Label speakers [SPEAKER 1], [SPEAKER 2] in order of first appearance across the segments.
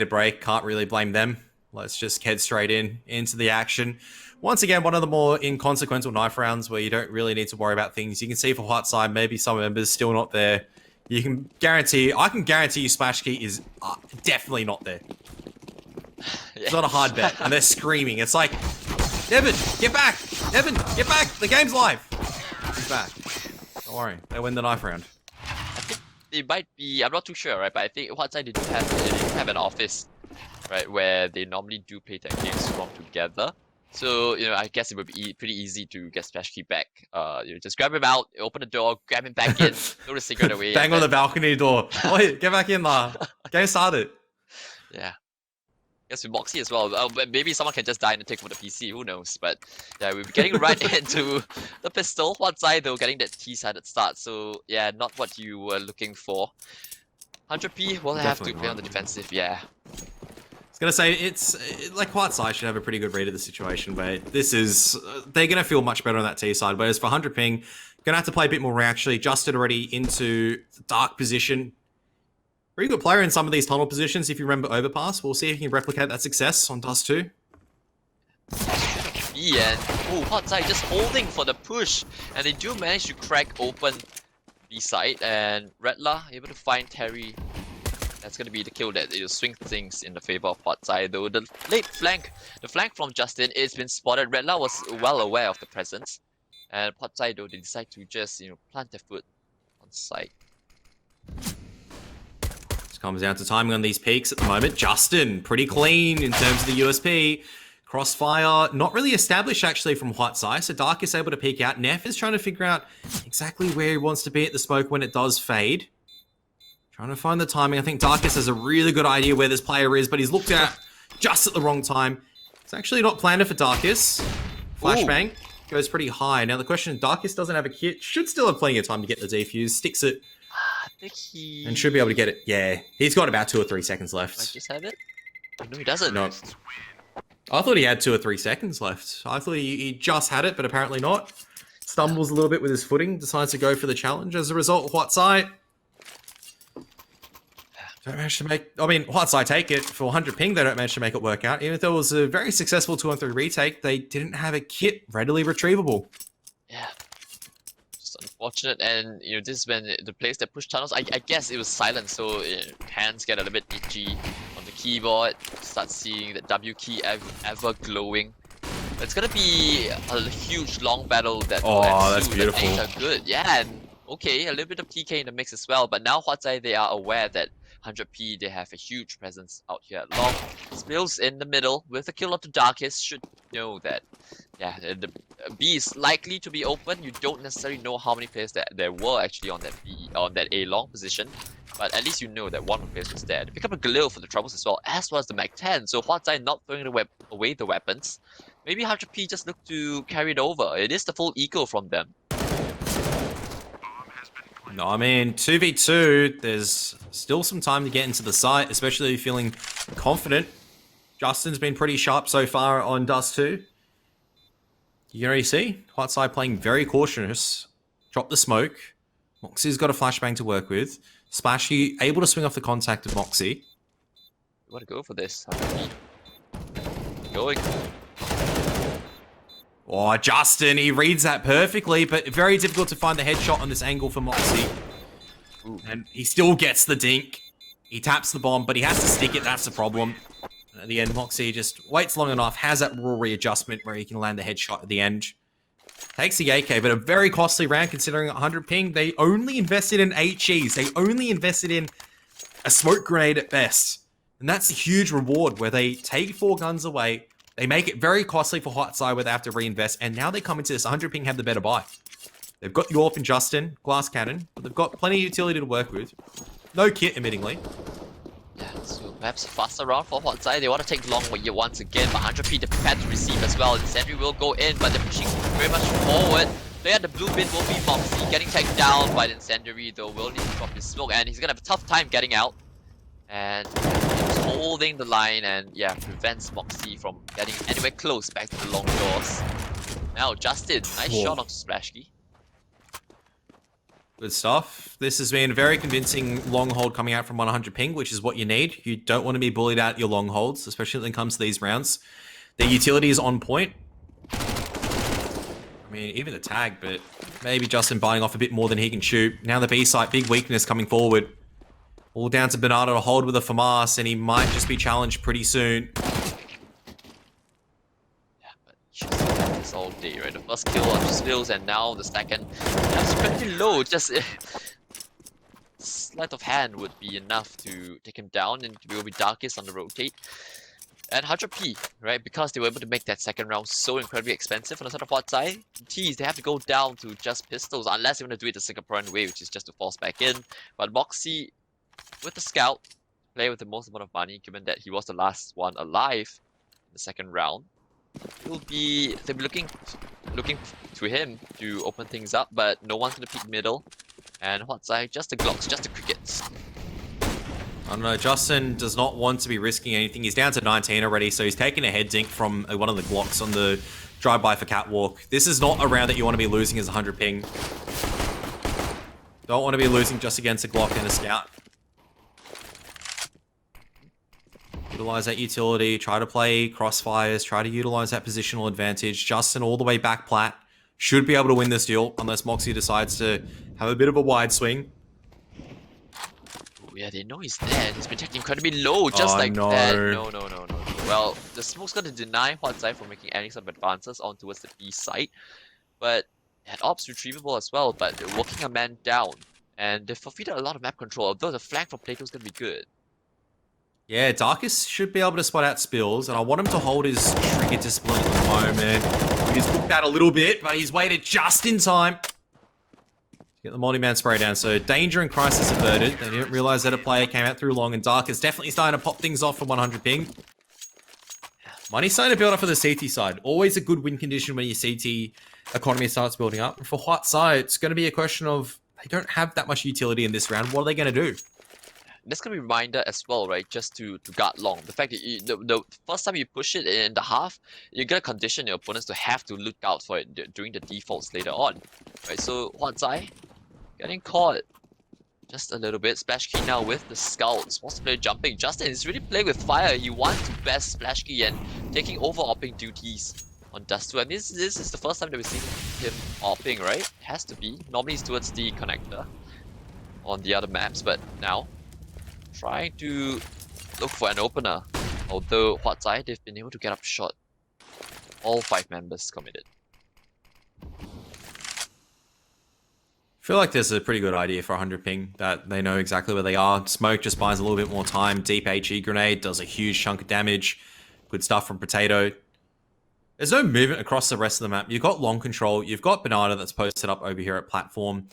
[SPEAKER 1] a break, can't really blame them. Let's just head straight into the action. Once again, one of the more inconsequential knife rounds where you don't really need to worry about things. You can see for white side, maybe some members still not there. I can guarantee you Splash Key is definitely not there. It's not a hard bet, and they're screaming. It's like, Evan, get back! Evan, get back! The game's live! He's back. Don't worry, they win the knife round.
[SPEAKER 2] I think it might be, I'm not too sure, right? But I think what side they do have an office, right, where they normally do play tag games from together. So, I guess it would be pretty easy to get Splash Key back. Just grab him out, open the door, grab him back in, throw the cigarette away.
[SPEAKER 1] Bang on the balcony door. Wait, get back in there. Game started.
[SPEAKER 2] Yeah. I guess with Moxie as well. Maybe someone can just die in the tick for the PC, who knows. But yeah, we're getting right into the pistol. One side though, getting that T-sided start. So yeah, not what you were looking for. 100p will have to play on the defensive, yeah.
[SPEAKER 1] I was gonna say, it's like white side should have a pretty good read of the situation, but this is, they're gonna feel much better on that T side. Whereas for 100 ping, gonna have to play a bit more reactionary. Justin already into the dark position. Pretty good player in some of these tunnel positions. If you remember Overpass, we'll see if he can replicate that success on Dust 2.
[SPEAKER 2] And hot side just holding for the push, and they do manage to crack open B side, and Redla able to find Terry. That's going to be the kill that it'll swing things in the favor of hot side. Though the late flank, the flank from Justin, it's been spotted. Redla was well aware of the presence, and hot side though they decide to just plant their foot on site.
[SPEAKER 1] Just comes down to timing on these peaks at the moment. Justin pretty clean in terms of the USP. Crossfire not really established actually from white side, so Dark is able to peek out. Neff is trying to figure out exactly where he wants to be at the smoke when it does fade. Trying to find the timing. I think Darkus has a really good idea where this player is, but he's looked at just at the wrong time. It's actually not planned for Darkus. Flashbang goes pretty high. Now the question, Darkus doesn't have a kit. Should still have plenty of time to get the defuse. Sticks it.
[SPEAKER 2] I think he...
[SPEAKER 1] And should be able to get it. Yeah. He's got about 2 or 3 seconds left.
[SPEAKER 2] Might just have it? No, he doesn't.
[SPEAKER 1] No. I thought he had 2 or 3 seconds left. I thought he just had it, but apparently not. Stumbles a little bit with his footing. Decides to go for the challenge. As a result, white side... Don't manage to make... I mean, white side take it. For 100 ping, they don't manage to make it work out. Even though it was a very successful 2-on-3 retake, they didn't have a kit readily retrievable.
[SPEAKER 2] Yeah. Just unfortunate. And, this is when the players that push tunnels, I guess it was silent, so hands get a little bit itchy on the keyboard. Start seeing the W key ever glowing. It's gonna be a huge long battle that
[SPEAKER 1] that's beautiful.
[SPEAKER 2] The are good. Yeah, and okay, a little bit of TK in the mix as well, but now Huatsai, they are aware that 100p, they have a huge presence out here at long. Spills in the middle with the kill of the Darkest should know that, yeah, the B is likely to be open. You don't necessarily know how many players that there were actually on that B, on that A long position, but at least you know that one of the players was there. They pick up a Galil for the troubles as well as the Mac 10, so Huatsai not throwing away the weapons. Maybe 100p just look to carry it over. It is the full eco from them.
[SPEAKER 1] No, I mean, 2v2, there's still some time to get into the site, especially feeling confident. Justin's been pretty sharp so far on Dust 2. You can already see, white side playing very cautious. Drop the smoke. Moxie's got a flashbang to work with. Splashy able to swing off the contact of Moxie.
[SPEAKER 2] You want to go for this? Going.
[SPEAKER 1] Oh, Justin, he reads that perfectly, but very difficult to find the headshot on this angle for Moxie. Ooh. And he still gets the dink. He taps the bomb, but he has to stick it, that's the problem. And at the end, Moxie just waits long enough, has that raw readjustment where he can land the headshot at the end. Takes the AK, but a very costly round considering 100 ping. They only invested in HEs. They only invested in a smoke grenade at best. And that's a huge reward where they take 4 guns away. They make it very costly for hot side where they have to reinvest, and now they come into this. 100 ping have the better buy. They've got the AWP and Justin, glass cannon, but they've got plenty of utility to work with. No kit, admittingly.
[SPEAKER 2] Yeah, so perhaps a faster round for hot side. They want to take long once again, but 100p they're prepared to receive as well. The sentry will go in, but they're pushing very much forward. There, the blue bin will be Moxie, getting taken down by the incendiary, though will need to drop his smoke, and he's gonna have a tough time getting out. And he's holding the line and yeah, prevents Moxie from getting anywhere close back to the long doors. Now Justin, nice shot on Splashkey.
[SPEAKER 1] Good stuff. This has been a very convincing long hold coming out from 100 ping, which is what you need. You don't want to be bullied out your long holds, especially when it comes to these rounds. The utility is on point. I mean, even the tag, but maybe Justin biting off a bit more than he can shoot. Now the B site, big weakness coming forward. All down to Bernardo to hold with a FAMAS, and he might just be challenged pretty soon.
[SPEAKER 2] This all day, right? The first kill on Spills, and now the second. That's pretty low. Just sleight of hand would be enough to take him down, and it will be Darkest on the rotate. And 100p, right? Because they were able to make that second round so incredibly expensive on the side of Huat side. Tease, they have to go down to just pistols, unless they want to do it the Singaporean way, which is just to force back in. But Moxie, with the scout, play with the most amount of money, given that he was the last one alive in the second round. They'll be looking to him to open things up, but no one's gonna peek middle. And Huat side, just the Glocks, just the crickets.
[SPEAKER 1] I don't know, Justin does not want to be risking anything. He's down to 19 already, so he's taking a head dink from one of the Glocks on the drive-by for Catwalk. This is not a round that you want to be losing as 100 ping. Don't want to be losing just against a Glock and a Scout. Utilize that utility, try to play crossfires, try to utilize that positional advantage. Justin all the way back plat. Should be able to win this duel, unless Moxie decides to have a bit of a wide swing.
[SPEAKER 2] Yeah, they know he's there. He's been taking incredibly low, just like that. No. Well, the smoke's gonna deny Huat side from making any sort of advances on towards the B site. But had ops retrievable as well, but they're working a man down. And they forfeited a lot of map control, although the flank from Plato's gonna be good.
[SPEAKER 1] Yeah, Darkest should be able to spot out Spills, and I want him to hold his trigger discipline at the moment. He's booked out a little bit, but he's waited just in time. Get the multi-man spray down, so danger and crisis averted. They didn't realize that a player came out through long, and Dark is definitely starting to pop things off for 100 ping. Money's starting to build up for the CT side. Always a good win condition when your CT economy starts building up. And for Huat side, it's going to be a question of they don't have that much utility in this round. What are they going to do?
[SPEAKER 2] That's gonna be a reminder as well, right? Just to guard long. The fact that the first time you push it in the half, you're gonna condition your opponents to have to look out for it during the defaults later on, right? So Huat side getting caught just a little bit. Splash key now with the scouts. Wants to play jumping. Justin is really playing with fire. He wants to best splash key and taking over opping duties on Dust2. And this is the first time that we've seen him opping, right? It has to be. Normally he's towards the connector on the other maps, but now trying to look for an opener. Although Huat side, they've been able to get up short. All 5 members committed.
[SPEAKER 1] I feel like there's a pretty good idea for 100 ping, that they know exactly where they are. Smoke just buys a little bit more time. Deep HE grenade does a huge chunk of damage. Good stuff from Potato. There's no movement across the rest of the map. You've got long control. You've got Banana that's posted up over here at platform.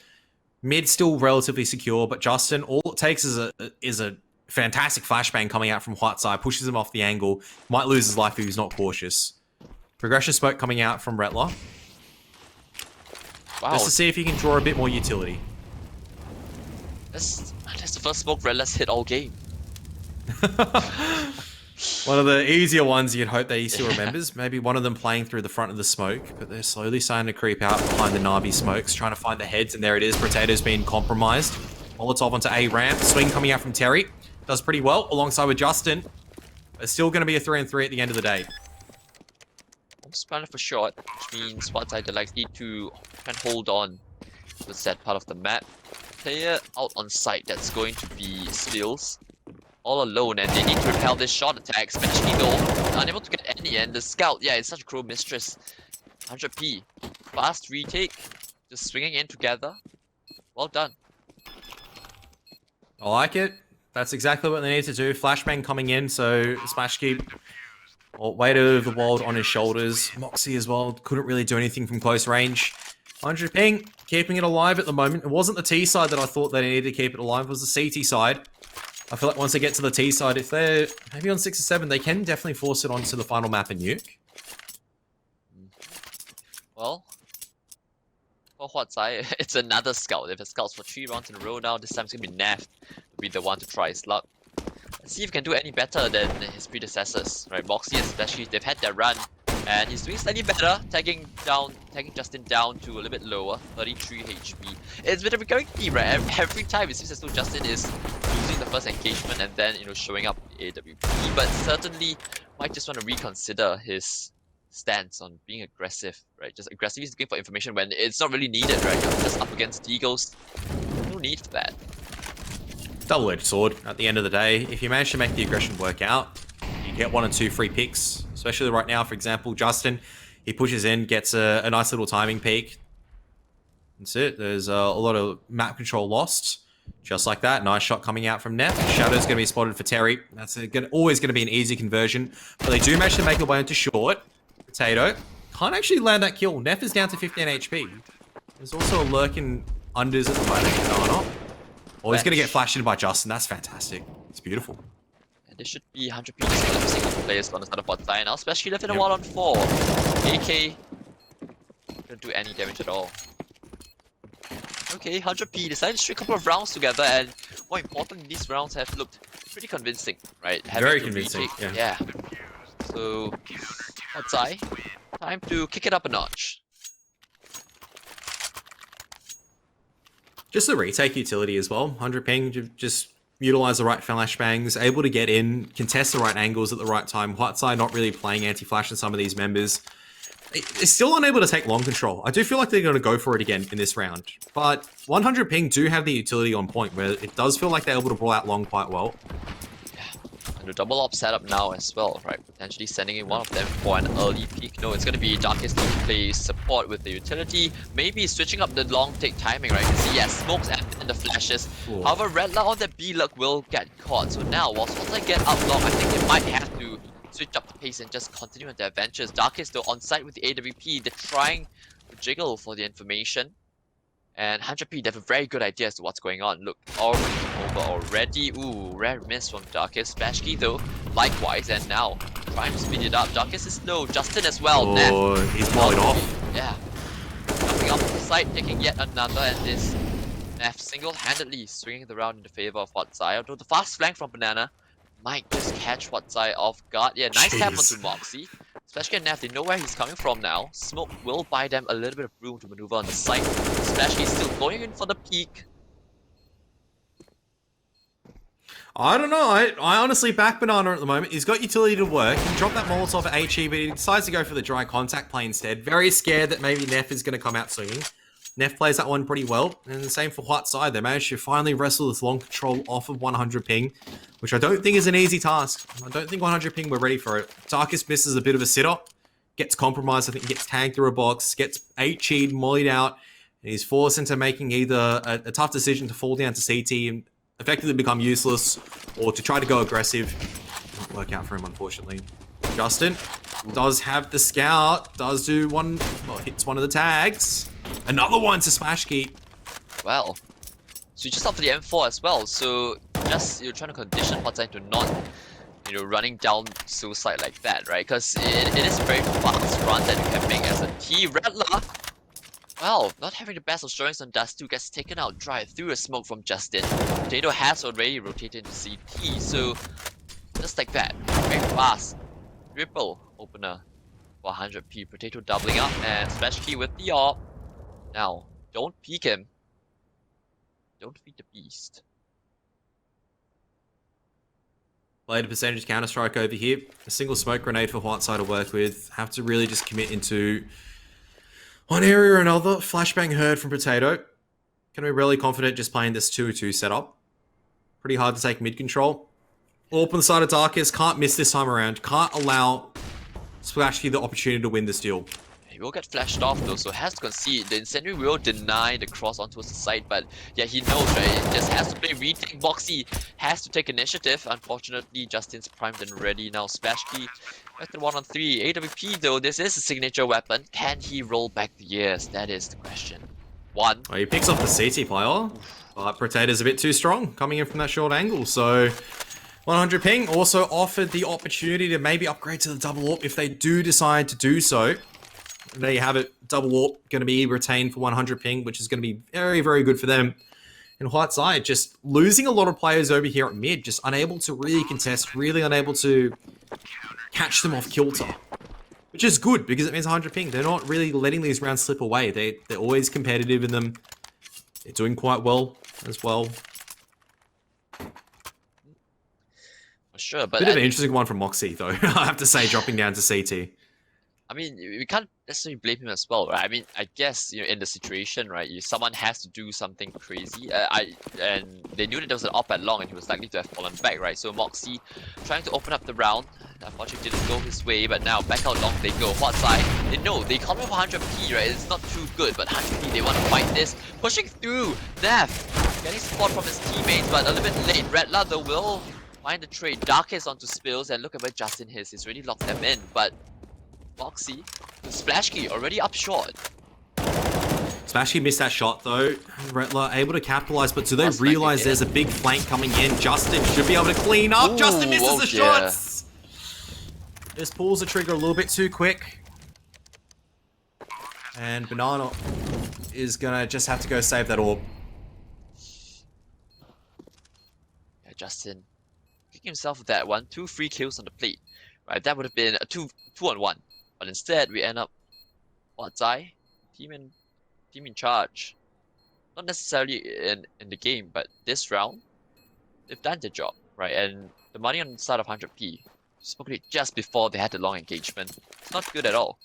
[SPEAKER 1] Mid still relatively secure, but Justin, all it takes is a fantastic flashbang coming out from Huat side, pushes him off the angle. Might lose his life if he's not cautious. Progression smoke coming out from Retler.
[SPEAKER 2] Wow.
[SPEAKER 1] Just to see if he can draw a bit more utility.
[SPEAKER 2] That's the first smoke Redless hit all game.
[SPEAKER 1] One of the easier ones you'd hope that he still remembers. Maybe one of them playing through the front of the smoke, but they're slowly starting to creep out behind the Navi smokes, trying to find the heads, and there it is. Potato's been compromised. Molotov onto A ramp. Swing coming out from Terry. Does pretty well alongside with Justin. But still going to be a 3-3 at the end of the day.
[SPEAKER 2] Almost planning for short, which means Huat side need to try and hold on to that part of the map. Player out on site, that's going to be Spills. All alone, and they need to repel this shot attack. Smash Eagle, unable to get any, and the scout, yeah, it's such a cruel mistress. 100p, fast retake, just swinging in together. Well done.
[SPEAKER 1] I like it. That's exactly what they need to do. Flashbang coming in, so Smash Keep, weight of the world on his shoulders. Moxie as well, couldn't really do anything from close range. 100 ping, keeping it alive at the moment. It wasn't the T side that I thought they needed to keep it alive, it was the CT side. I feel like once they get to the T side, if they're maybe on 6 or 7, they can definitely force it onto the final map and nuke.
[SPEAKER 2] Well, for Huat side, it's another scout. They've had scouts for 3 rounds in a row now. This time it's going to be Nav to be the one to try his luck. Let's see if he can do any better than his predecessors. Right, Moxie especially, they've had their run. And he's doing slightly better, tagging Justin down to a little bit lower, 33 HP. It's been a recurring theme, right? Every time it seems as though Justin is losing the first engagement and then, showing up in AWP. But certainly might just want to reconsider his stance on being aggressive, right? Just aggressively looking for information when it's not really needed, right? You're just up against Deagles. No need for that.
[SPEAKER 1] Double-edged sword at the end of the day. If you manage to make the aggression work out, you get 1 or 2 free picks. Especially right now, for example, Justin, he pushes in, gets a nice little timing peak. That's it. There's a lot of map control lost. Just like that. Nice shot coming out from Neff. Shadow's going to be spotted for Terry. That's always going to be an easy conversion. But they do manage to make a way into short. Potato can't actually land that kill. Neff is down to 15 HP. There's also a lurking unders at the moment. Oh, he's going to get flashed in by Justin. That's fantastic. It's beautiful.
[SPEAKER 2] And this should be 100 pieces for every single players on the side of bot side now, especially left in a 1-on-4. AK don't do any damage at all. Okay, 100p decided to string a couple of rounds together, and more importantly, these rounds have looked pretty convincing, right?
[SPEAKER 1] Very convincing,
[SPEAKER 2] yeah. So, outside, time to kick it up a notch.
[SPEAKER 1] Just the retake utility as well. 100 ping, just utilize the right flashbangs, able to get in, contest the right angles at the right time. Huatsai not really playing anti-flash in some of these members. It's still unable to take long control. I do feel like they're going to go for it again in this round. But 100 ping do have the utility on point where it does feel like they're able to brawl out long quite well.
[SPEAKER 2] And the double op setup now as well, right? Potentially sending in one of them for an early peek. No, it's going to be Darkest to play support with the utility. Maybe switching up the long take timing, right? You can see, yeah, smokes and the flashes.
[SPEAKER 1] Ooh.
[SPEAKER 2] However, Red Light on the B luck will get caught. So now, once they get up long, I think they might have to switch up the pace and just continue with their adventures. Darkest though on site with the AWP, they're trying to jiggle for the information. And 100p, they have a very good idea as to what's going on. Look, over already. Ooh, rare miss from Darkest. Splashkey though, likewise, and now trying to speed it up. Darkest is low. Justin as well.
[SPEAKER 1] Oh,
[SPEAKER 2] Neff.
[SPEAKER 1] he's mollied off.
[SPEAKER 2] Yeah. Jumping up to the side, taking yet another, and this Neff single-handedly swinging the round in the favor of Huatsai. Although the fast flank from Banana might just catch Huatsai off guard. Yeah, nice tap onto Moxie. Splashkey and Neff, they know where he's coming from now. Smoke will buy them a little bit of room to maneuver on the site. Splashkey still going in for the peak.
[SPEAKER 1] I don't know. I honestly back Banana at the moment. He's got utility to work. He dropped that Molotov at HE, but he decides to go for the dry contact play instead. Very scared that maybe Neff is going to come out swinging. Neff plays that one pretty well. And the same for Huatsai. They managed to finally wrestle this long control off of 100 ping, which I don't think is an easy task. I don't think 100 ping were ready for it. Darkest misses a bit of a sit-up. Gets compromised. I think he gets tagged through a box. Gets HE'd, mollied out. And he's forced into making either a tough decision to fall down to CT and effectively become useless, or to try to go aggressive. Not work out for him, unfortunately. Justin does have the scout, does do one, well, hits one of the tags. Another one to Splashkey.
[SPEAKER 2] Well, switches up to the M4 as well, so just you're trying to condition Huatsai to not, running down suicide like that, right? Because it is a very fast run that you can make as a T. Rattler, well, not having the best of showings on Dust 2 gets taken out dry through a smoke from Justin. Potato has already rotated into CT, so just like that, very fast. Triple opener for 100p. Potato doubling up, and Splashkey with the AWP. Now, don't peek him. Don't feed the beast.
[SPEAKER 1] Played a percentage counter-strike over here. A single smoke grenade for Huatsai to work with. Have to really just commit into one area or another. Flashbang heard from Potato. Can be really confident just playing this 2-2 setup. Pretty hard to take mid control. Up on the side of Darkest. Can't miss this time around. Can't allow Splashkey the opportunity to win this duel.
[SPEAKER 2] He will get flashed off though, so has to concede. The Incendiary will deny the cross onto the side, but yeah, he knows, right? He just has to play retake. Moxie has to take initiative. Unfortunately, Justin's primed and ready now. Splashkey back to 1-on-3. AWP though, this is a signature weapon. Can he roll back the years? That is the question. One.
[SPEAKER 1] Well, he picks off the CT player, but Potato's a bit too strong coming in from that short angle, so 100 ping also offered the opportunity to maybe upgrade to the double AWP if they do decide to do so. And there you have it. Double AWP going to be retained for 100 ping, which is going to be very, very good for them. And Huatsai just losing a lot of players over here at mid, just unable to really contest, really unable to catch them off kilter. Which which is good because it means 100 ping. They're not really letting these rounds slip away. They're always competitive in them. They're doing quite well as well.
[SPEAKER 2] For sure, but
[SPEAKER 1] Bit of an interesting one from Moxie, though. I have to say, dropping down to CT.
[SPEAKER 2] I mean, we can't necessarily blame him as well, right? I mean, I guess, in the situation, right, someone has to do something crazy. And they knew that there was an op at long and he was likely to have fallen back, right? So Moxie trying to open up the round. Unfortunately, didn't go his way, but now back out long they go. Huat side, they know they come with 100p, right? It's not too good, but 100p, they want to fight this. Pushing through, Neff getting support from his teammates, but a little bit late. Redla, though, will find the trade. Darkest onto Spills, and look at where Justin is. He's really locked them in, but Moxie, the splash key already up short.
[SPEAKER 1] Splash key missed that shot though. Retler able to capitalize, but do they realize there's a big flank coming in? Justin should be able to clean up. Ooh, Justin misses the shots. Just pulls the trigger a little bit too quick. And Banana is gonna just have to go save that orb.
[SPEAKER 2] Yeah, Justin kicking himself with that one. 2 free kills on the plate. Right, that would have been a 2-on-1. But instead, we end up Huat team in charge. Not necessarily in the game, but this round, they've done their job, right? And the money on the side of 100p, spoke it just before they had the long engagement. It's not good at all.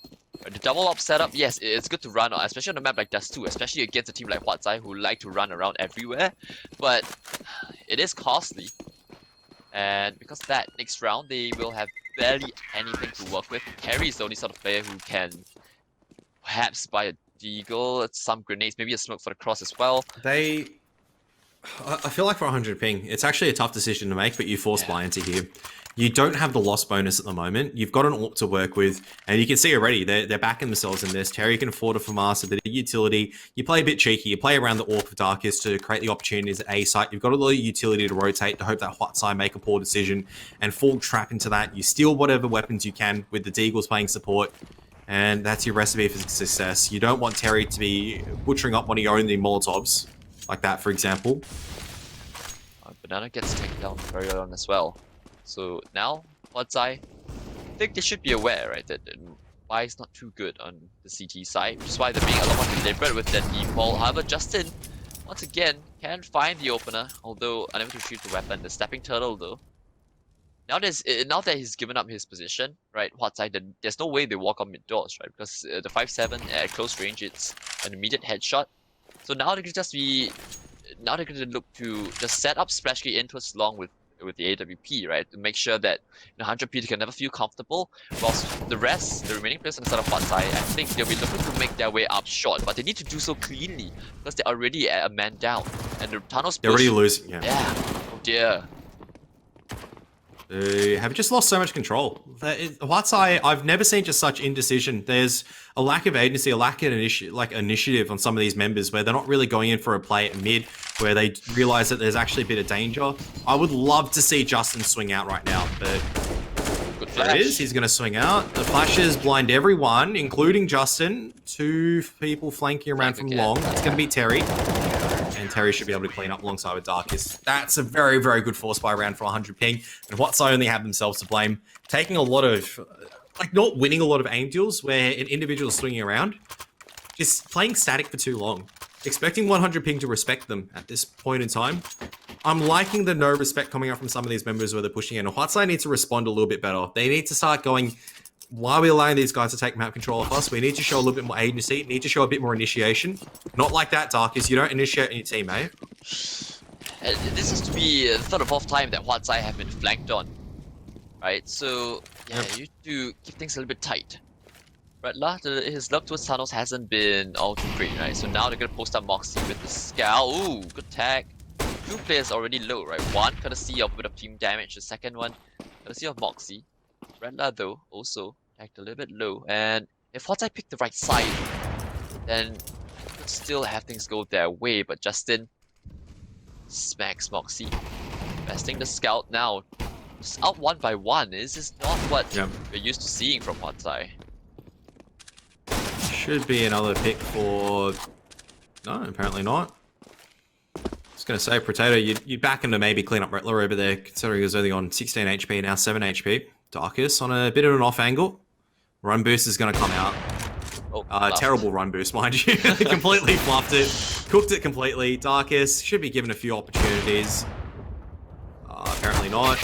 [SPEAKER 2] Right, the double op setup, yes, it's good to run on, especially on a map like Dust 2, especially against a team like Huat who like to run around everywhere. But it is costly. And because of that, next round, they will have barely anything to work with. Carry is the only sort of player who can perhaps buy a deagle, some grenades, maybe a smoke for the cross as well.
[SPEAKER 1] I feel like for 100 ping, it's actually a tough decision to make, but you force buy into here. You don't have the loss bonus at the moment. You've got an AWP to work with, and you can see already they're backing themselves in this. Terry can afford to FAMAS a bit of utility. You play a bit cheeky. You play around the AWP of Darkest to create the opportunities at A site. You've got a lot of utility to rotate to hope that Huat make a poor decision and fall trap into that. You steal whatever weapons you can with the Deagles playing support, and that's your recipe for success. You don't want Terry to be butchering up one of your own Molotovs, like that, for example.
[SPEAKER 2] Banana gets taken down very early on as well. So now, I think they should be aware, right, that Bai is not too good on the CT side, which is why they're being a lot more deliberate with that default. However, Justin, once again, can find the opener, although unable to retrieve the weapon. The stepping turtle, though. Now that he's given up his position, right, then there's no way they walk on mid doors, right, because the 5-7 at close range, it's an immediate headshot. So now they can just be, now they're going to look to just set up splash key in towards long with the AWP, right, to make sure that 100p they can never feel comfortable, whilst the remaining players on the side of Huat I think they'll be looking to make their way up short, but they need to do so cleanly because they're already a man down, and the tunnels
[SPEAKER 1] they're already losing. Yeah.
[SPEAKER 2] Oh dear.
[SPEAKER 1] They have just lost so much control. Huat I've never seen just such indecision. There's a lack of agency, a lack of initiative on some of these members where they're not really going in for a play at mid, where they realize that there's actually a bit of danger. I would love to see Justin swing out right now, but there it is. He's going to swing out. The flashes blind everyone, including Justin. 2 people flanking around from long. It's going to be Terry. And Terry should be able to clean up alongside with Darkest. That's a very, very good force buy round for 100 ping. And Huat only have themselves to blame. Taking a lot of, not winning a lot of aim deals where an individual is swinging around. Just playing static for too long. Expecting 100 ping to respect them at this point in time. I'm liking the no respect coming out from some of these members where they're pushing in. Huat needs to respond a little bit better. They need to start going, why are we allowing these guys to take map control of us? We need to show a little bit more agency, need to show a bit more initiation. Not like that, Darkest. You don't initiate on your team, eh?
[SPEAKER 2] This is to be the third or fourth time that Huat have been flanked on. Right, so yeah, you need to keep things a little bit tight. Right, his luck towards tunnels hasn't been all too great, right? So now they're gonna post up Moxie with the scout. Ooh, good tag. 2 players already low, right? One courtesy of a bit of team damage, the second one courtesy of Moxie. Redla though also tagged a little bit low, and if Huat picked the right side, then they could still have things go their way. But Justin smacks Moxie, besting the scout now. Just out 1 by 1. This is not what we're used to seeing from Huat.
[SPEAKER 1] Should be another pick for. No, apparently not. I was going to say, Potato, you'd back him to maybe clean up Retler over there, considering he was only on 16 HP, now 7 HP. Darkest on a bit of an off angle. Run boost is going to come out.
[SPEAKER 2] Oh,
[SPEAKER 1] terrible run boost, mind you. Completely fluffed it. Cooked it completely. Darkus should be given a few opportunities. Apparently not.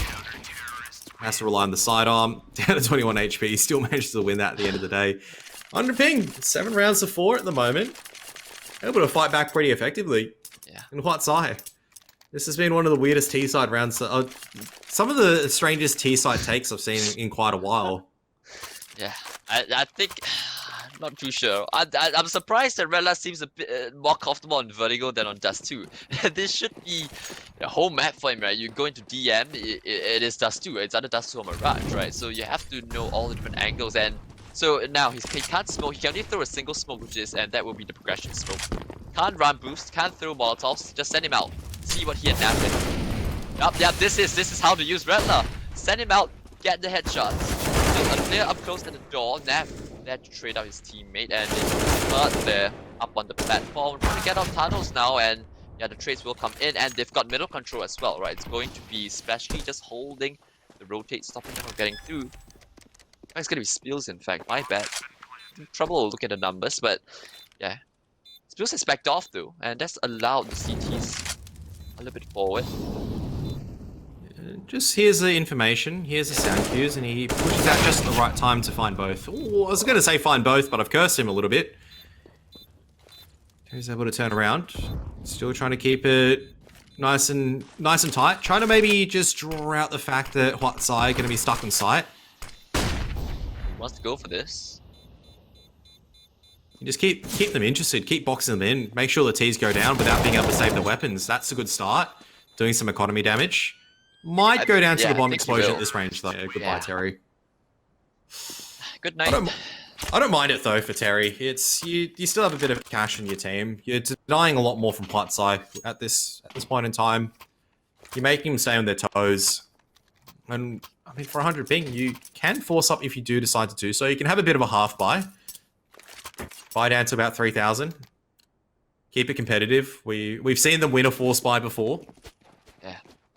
[SPEAKER 1] Has to rely on the sidearm. Down to 21 HP. Still manages to win that at the end of the day. Under ping. 7 rounds to 4 at the moment. Able to fight back pretty effectively.
[SPEAKER 2] Yeah.
[SPEAKER 1] And huat. This has been one of the weirdest T-side rounds. Some of the strangest T-side takes I've seen in quite a while.
[SPEAKER 2] Yeah, I think... Not too sure. I'm surprised that Redla seems a bit more comfortable on Vertigo than on Dust 2. This should be a whole map for him, right? You go into DM, it is Dust 2. It's either Dust 2 or Mirage, right? So you have to know all the different angles. And so now he can't smoke. He can only throw a single smoke with this, and that will be the progression smoke. Can't run boost, can't throw molotovs. Just send him out. See what he and Nav can. Yup, this is how to use Redla. Send him out, get the headshots. A player up close at the door, Nav had to trade out his teammate, and they're up on the platform trying to get out tunnels now, and yeah, the trades will come in, and they've got middle control as well, right? It's going to be especially just holding the rotate, stopping them from getting through. It's gonna be Spills, in fact. My bad. Trouble looking at the numbers, but yeah, Spills has backed off though, and that's allowed the CTs a little bit forward.
[SPEAKER 1] Just here's the information, here's the sound cues, and he pushes out just at the right time to find both. Ooh, I was going to say find both, but I've cursed him a little bit. He's able to turn around. Still trying to keep it nice and tight. Trying to maybe just draw out the fact that huat are going to be stuck on site.
[SPEAKER 2] He wants to go for this.
[SPEAKER 1] You just keep them interested, keep boxing them in, make sure the T's go down without being able to save their weapons. That's a good start. Doing some economy damage. Might go down to the bomb explosion at this range though. Yeah, goodbye, Terry.
[SPEAKER 2] Good night.
[SPEAKER 1] I don't mind it though for Terry. It's you still have a bit of cash in your team. You're denying a lot more from huat at this point in time. You're making them stay on their toes. And I mean for 100 ping, you can force up if you do decide to do so. You can have a bit of a half buy. Buy down to about 3,000. Keep it competitive. We've seen them win a force buy before.
[SPEAKER 2] Yeah.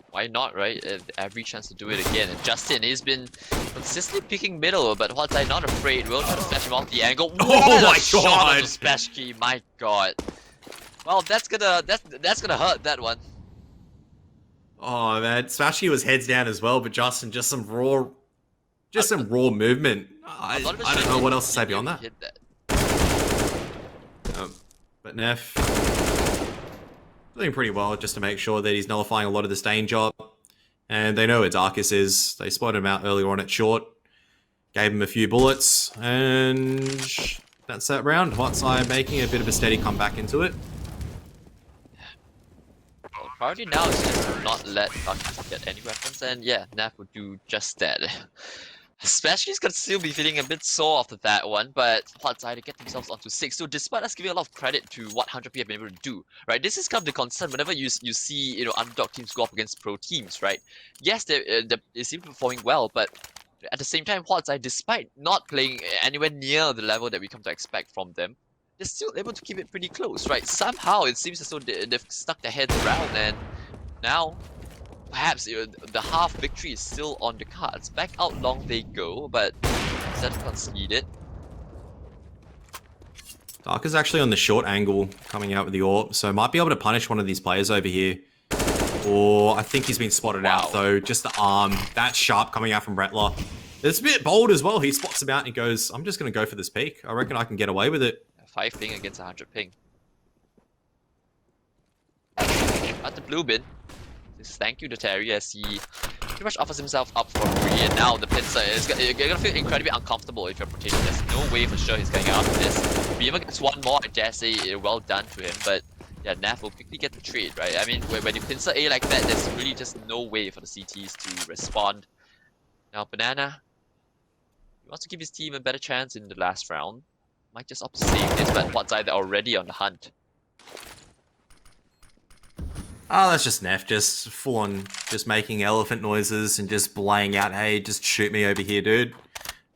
[SPEAKER 2] Why not, right? Every chance to do it again. And Justin, he's been consistently picking middle, but huat not afraid. We'll try to flash him off the angle.
[SPEAKER 1] Oh my god!
[SPEAKER 2] Splash key, my god. Well, that's gonna hurt that one.
[SPEAKER 1] Oh man, Smashy was heads down as well, but Justin just some raw movement. I don't know what else to say beyond that. But Neff doing pretty well just to make sure that he's nullifying a lot of this danger. And they know where Darkus is. They spotted him out earlier on at short. Gave him a few bullets. And that's that round. huat making a bit of a steady comeback into it.
[SPEAKER 2] Well, priority now is just to not let Darkus get any weapons. And yeah, Nav would do just that. Especially he's gonna still be feeling a bit sore after that one, but huat to get themselves onto 6. So despite us giving a lot of credit to what 100p have been able to do, right? This is kind of the concern whenever you see underdog teams go up against pro teams, right? Yes, they seem to be performing well, but at the same time, huat despite not playing anywhere near the level that we come to expect from them, they're still able to keep it pretty close, right? Somehow it seems as though they've stuck their heads around, and now perhaps the half victory is still on the cards. Back out long they go, but instead of conceded.
[SPEAKER 1] Dark is actually on the short angle coming out with the AWP, so might be able to punish one of these players over here. Or I think he's been spotted out though, just the arm. That's sharp coming out from Rattler. It's a bit bold as well. He spots him out and he goes, I'm just going to go for this peak. I reckon I can get away with it.
[SPEAKER 2] 5 ping against 100 ping. At the blue bin. Thank you to Terry as he pretty much offers himself up for free, and now the pincer is you're gonna feel incredibly uncomfortable if you're rotating. There's no way for sure he's going out of this. If he even gets one more, I dare say well done to him, but yeah, Nav will quickly get the trade, right? I mean, when you pincer A like that, there's really just no way for the CTs to respond. Now Banana, he wants to give his team a better chance in the last round. Might just opt to save this, but huat they're already on the hunt.
[SPEAKER 1] Oh, that's just Neff, just full on, just making elephant noises and just blaying out, hey, just shoot me over here, dude.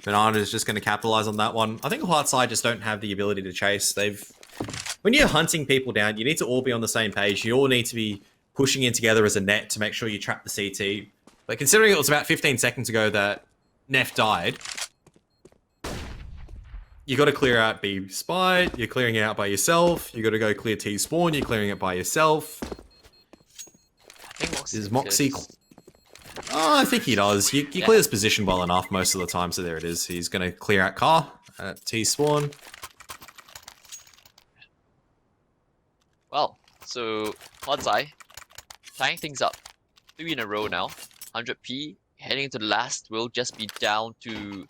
[SPEAKER 1] Banana's just going to capitalize on that one. I think huat just don't have the ability to chase. When you're hunting people down, you need to all be on the same page. You all need to be pushing in together as a net to make sure you trap the CT. But considering it was about 15 seconds ago that Neff died, you got to clear out B spite. You're clearing it out by yourself. You got to go clear T spawn. You're clearing it by yourself.
[SPEAKER 2] I think Moxie.
[SPEAKER 1] Is Moxie? Oh, I think he does. He clears position well enough most of the time. So there it is. He's going to clear out car at T spawn.
[SPEAKER 2] Well, so huat tying things up. 3 in a row now. 100p heading into the last will just be down to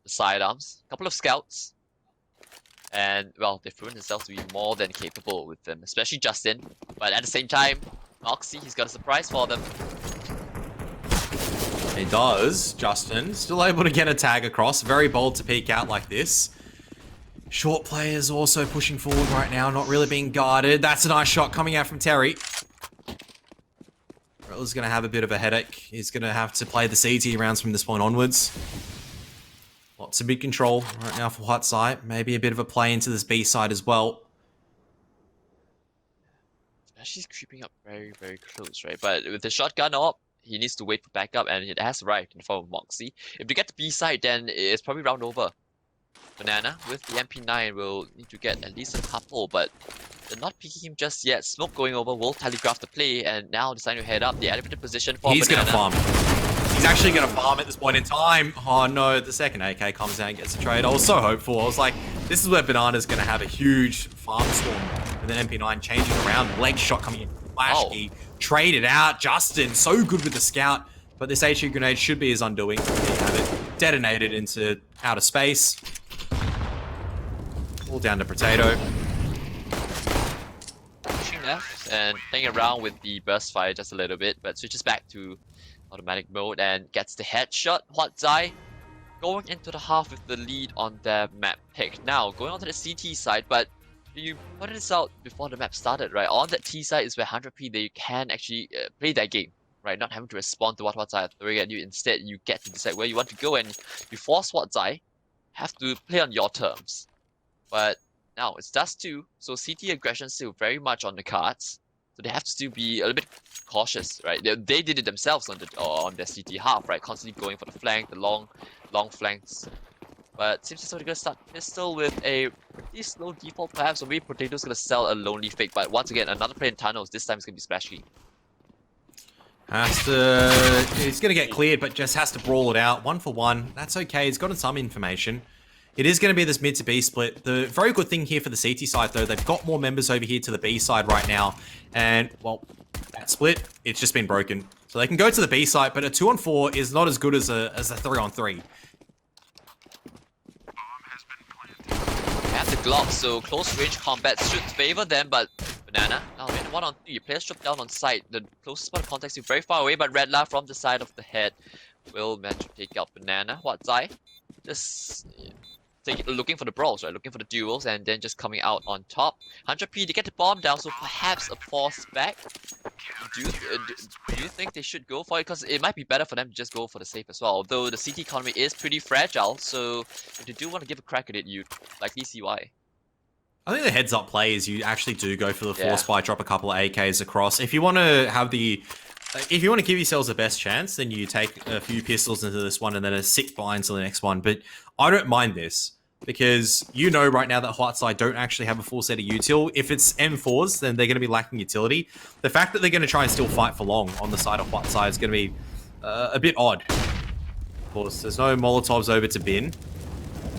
[SPEAKER 2] the sidearms. Couple of scouts. And, well, they've proven themselves to be more than capable with them, especially Justin. But at the same time, Moxie, he's got a surprise for them.
[SPEAKER 1] He does. Justin still able to get a tag across. Very bold to peek out like this. Short players also pushing forward right now, not really being guarded. That's a nice shot coming out from Terry. Reller's going to have a bit of a headache. He's going to have to play the CT rounds from this point onwards. Lots of big control right now for huat. Maybe a bit of a play into this B side as well.
[SPEAKER 2] She's creeping up very, very close, right? But with the shotgun up, he needs to wait for backup, and it has arrived in the form of Moxie. If they get to B side, then it's probably round over. Banana with the MP9 will need to get at least a couple, but they're not picking him just yet. Smoke going over will telegraph the play, and now deciding to head up the elevated position for
[SPEAKER 1] He's
[SPEAKER 2] Banana.
[SPEAKER 1] going to farm. He's actually going to farm at this point in time. Oh no, the second AK comes out and gets a trade. I was so hopeful. I was like, this is where Banana's going to have a huge farm storm with an MP9 changing around. Leg shot coming in. Flash key. Traded out. Justin, so good with the scout. But this HE grenade should be his undoing. There you have it. Detonated into outer space. All down to Potato.
[SPEAKER 2] Pushing left and playing around with the burst fire just a little bit, but switches back to automatic mode and gets the headshot. huat going into the half with the lead on their map pick. Now, going on to the CT side, but you pointed this out before the map started, right? On that T side is where 100p they can actually play that game, right? Not having to respond to what huat are throwing at you. Instead, you get to decide where you want to go, and you force huat have to play on your terms. But now it's Dust 2, so CT aggression still very much on the cards. So they have to still be a little bit cautious, right? They did it themselves on their CT half, right? Constantly going for the flank, the long flanks. But seems as though they're gonna start pistol with a pretty slow default perhaps, or maybe Potato's gonna sell a lonely fake. But once again, another play in tunnels. This time it's gonna be splashy.
[SPEAKER 1] He's gonna get cleared, but just has to brawl it out. 1 for 1. That's okay. He's gotten some information. It is going to be this mid to B split. The very good thing here for the CT side, though, they've got more members over here to the B side right now. And, well, that split, it's just been broken. So they can go to the B side, but a 2-on-4 is not as good as a 3-on-3.
[SPEAKER 2] Have the Glock, so close range combat should favor them, but Banana, now in 1-on-3, players drop down on site. The closest spot of contact is very far away, but Redla from the side of the head will manage to take out Banana. huat just looking for the brawls, right? Looking for the duels, and then just coming out on top. 100p to get the bomb down, so perhaps a force back. Do you think they should go for it? Because it might be better for them to just go for the safe as well. Although the CT economy is pretty fragile, so if they do want to give a crack at it, you'd likely see why.
[SPEAKER 1] I think the heads-up play is you actually do go for the force buy, drop a couple of AKs across. If you want to have if you want to give yourselves the best chance, then you take a few pistols into this one and then a 6 blinds to the next one. But I don't mind this because you know right now that huat don't actually have a full set of util. If it's M4s, then they're going to be lacking utility. The fact that they're going to try and still fight for long on the side of huat is going to be a bit odd. Of course, there's no Molotovs over to bin.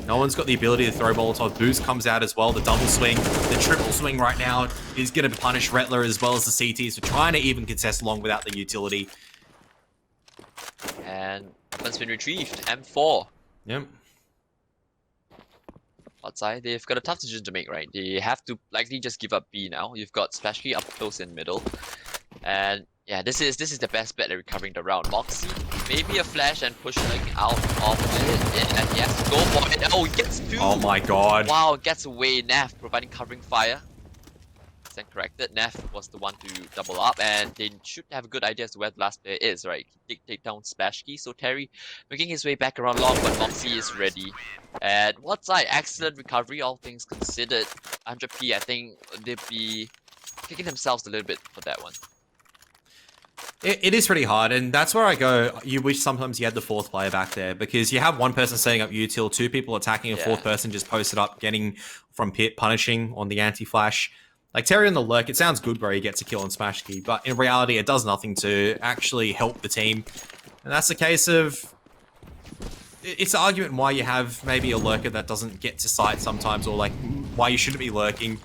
[SPEAKER 1] No one's got the ability to throw Molotov. Boost comes out as well. The double swing, the triple swing right now is going to punish Rettler as well as the CTs for trying to even contest long without the utility.
[SPEAKER 2] And weapon's been retrieved. M4.
[SPEAKER 1] Yep.
[SPEAKER 2] huat, they've got a tough decision to make, right? They have to likely just give up B now. You've got Splashy up close in middle. And yeah, this is the best bet at recovering the round. Moxie, maybe a flash and pushing out of it, and he has to go for it. Oh, he gets 2!
[SPEAKER 1] Oh my god.
[SPEAKER 2] Wow, gets away. Neff providing covering fire. Stand corrected. Neff was the one to double up, and they should have a good idea as to where the last player is, right? He did take down Splashy, so Terry making his way back around long, but Moxie is ready. And huat, excellent recovery, all things considered. 100p, I think they'd be kicking themselves a little bit for that one.
[SPEAKER 1] It is pretty hard, and that's where I go. You wish sometimes you had the fourth player back there because you have one person setting up util, two people attacking, a fourth person just posted up, getting from pit, punishing on the anti-flash. Like Terry on the lurk, it sounds good where he gets a kill on Smash Key, but in reality, it does nothing to actually help the team. And that's a case of... It's an argument why you have maybe a lurker that doesn't get to sight sometimes, or like why you shouldn't be lurking.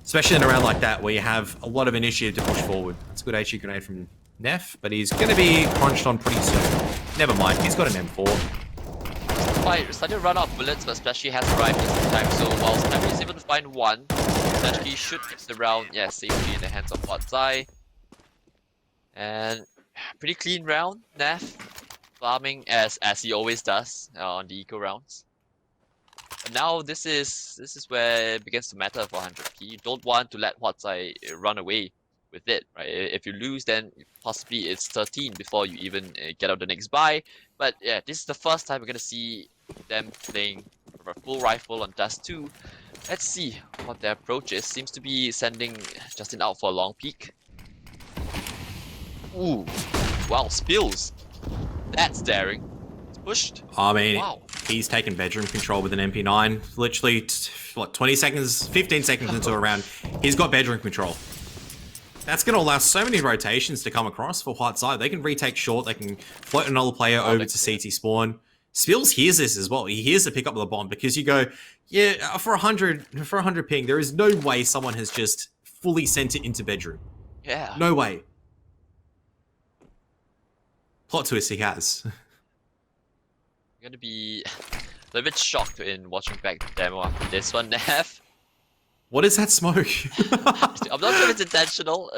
[SPEAKER 1] Especially in a round like that where you have a lot of initiative to push forward. That's a good HE grenade from Neff, but he's going to be crunched on pretty soon. Never mind, he's got an M4.
[SPEAKER 2] Fight starting to run out of bullets, but Splashy has arrived just in time, so while Splashy is able to find one, Splashy should fix the round, safely in the hands of huat. And pretty clean round, Neff farming as he always does on the eco rounds. But now this is where it begins to matter for 100p. You don't want to let huat run away with it, right? If you lose, then possibly it's 13 before you even get out the next buy. But yeah, this is the first time we're gonna see them playing a full rifle on Dust 2. Let's see what their approach is. Seems to be sending Justin out for a long peek. Ooh, wow, spills. That's daring. It's pushed.
[SPEAKER 1] I mean,
[SPEAKER 2] wow.
[SPEAKER 1] He's taken bedroom control with an MP9. Literally, what, 20 seconds, 15 seconds into a round, he's got bedroom control. That's going to allow so many rotations to come across for huat. They can retake short. They can float another player over to CT spawn. Spills hears this as well. He hears the pick up of the bomb because you go, yeah, for 100 ping, there is no way someone has just fully sent it into bedroom.
[SPEAKER 2] Yeah.
[SPEAKER 1] No way. Plot twist, he has.
[SPEAKER 2] I'm gonna be a little bit shocked in watching back the demo after this one, Neff.
[SPEAKER 1] What is that smoke?
[SPEAKER 2] I'm not sure if it's intentional.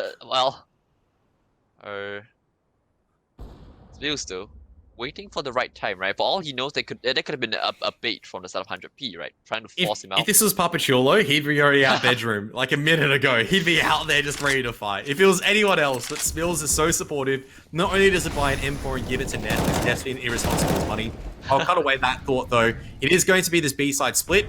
[SPEAKER 2] Spills though, waiting for the right time, right? For all he knows, there could have been a bait from the start of 100p, right? Trying to force him out.
[SPEAKER 1] If this was Papachulo, he'd be already out bedroom like a minute ago. He'd be out there just ready to fight. If it was anyone else, but Spills is so supportive. Not only does it buy an M4 and give it to Neff, because Neff's been irresponsible with money. I'll cut away that thought though. It is going to be this B-side split.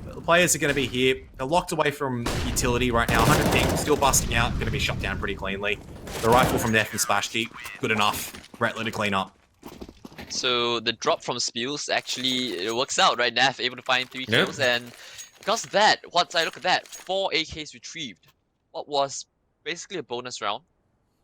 [SPEAKER 1] The players are going to be here. They're locked away from utility right now. 100 ping, still busting out. Going to be shot down pretty cleanly. The rifle from Neff and Splash Key, good enough. Rattler to clean up.
[SPEAKER 2] So the drop from Spills actually it works out, right? Neff able to find 3 kills, and because of that, huat, look at that, 4 AKs retrieved. What was basically a bonus round.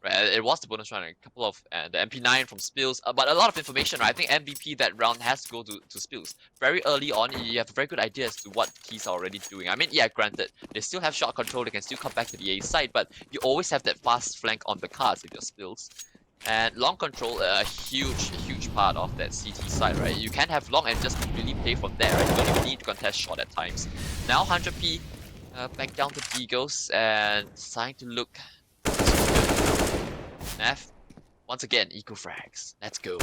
[SPEAKER 2] Right, it was the bonus round, a couple of the MP9 from Spills, but a lot of information, right? I think MVP that round has to go to Spills. Very early on, you have a very good idea as to what he's already doing. I mean, yeah, granted, they still have shot control, they can still come back to the A side, but you always have that fast flank on the cards if you're Spills. And long control, a huge part of that CT side, right? You can have long and just completely play from there, right? You don't even need to contest short at times. Now 100p, back down to Deagles, and starting to look... Neff, once again, eco frags. Let's go.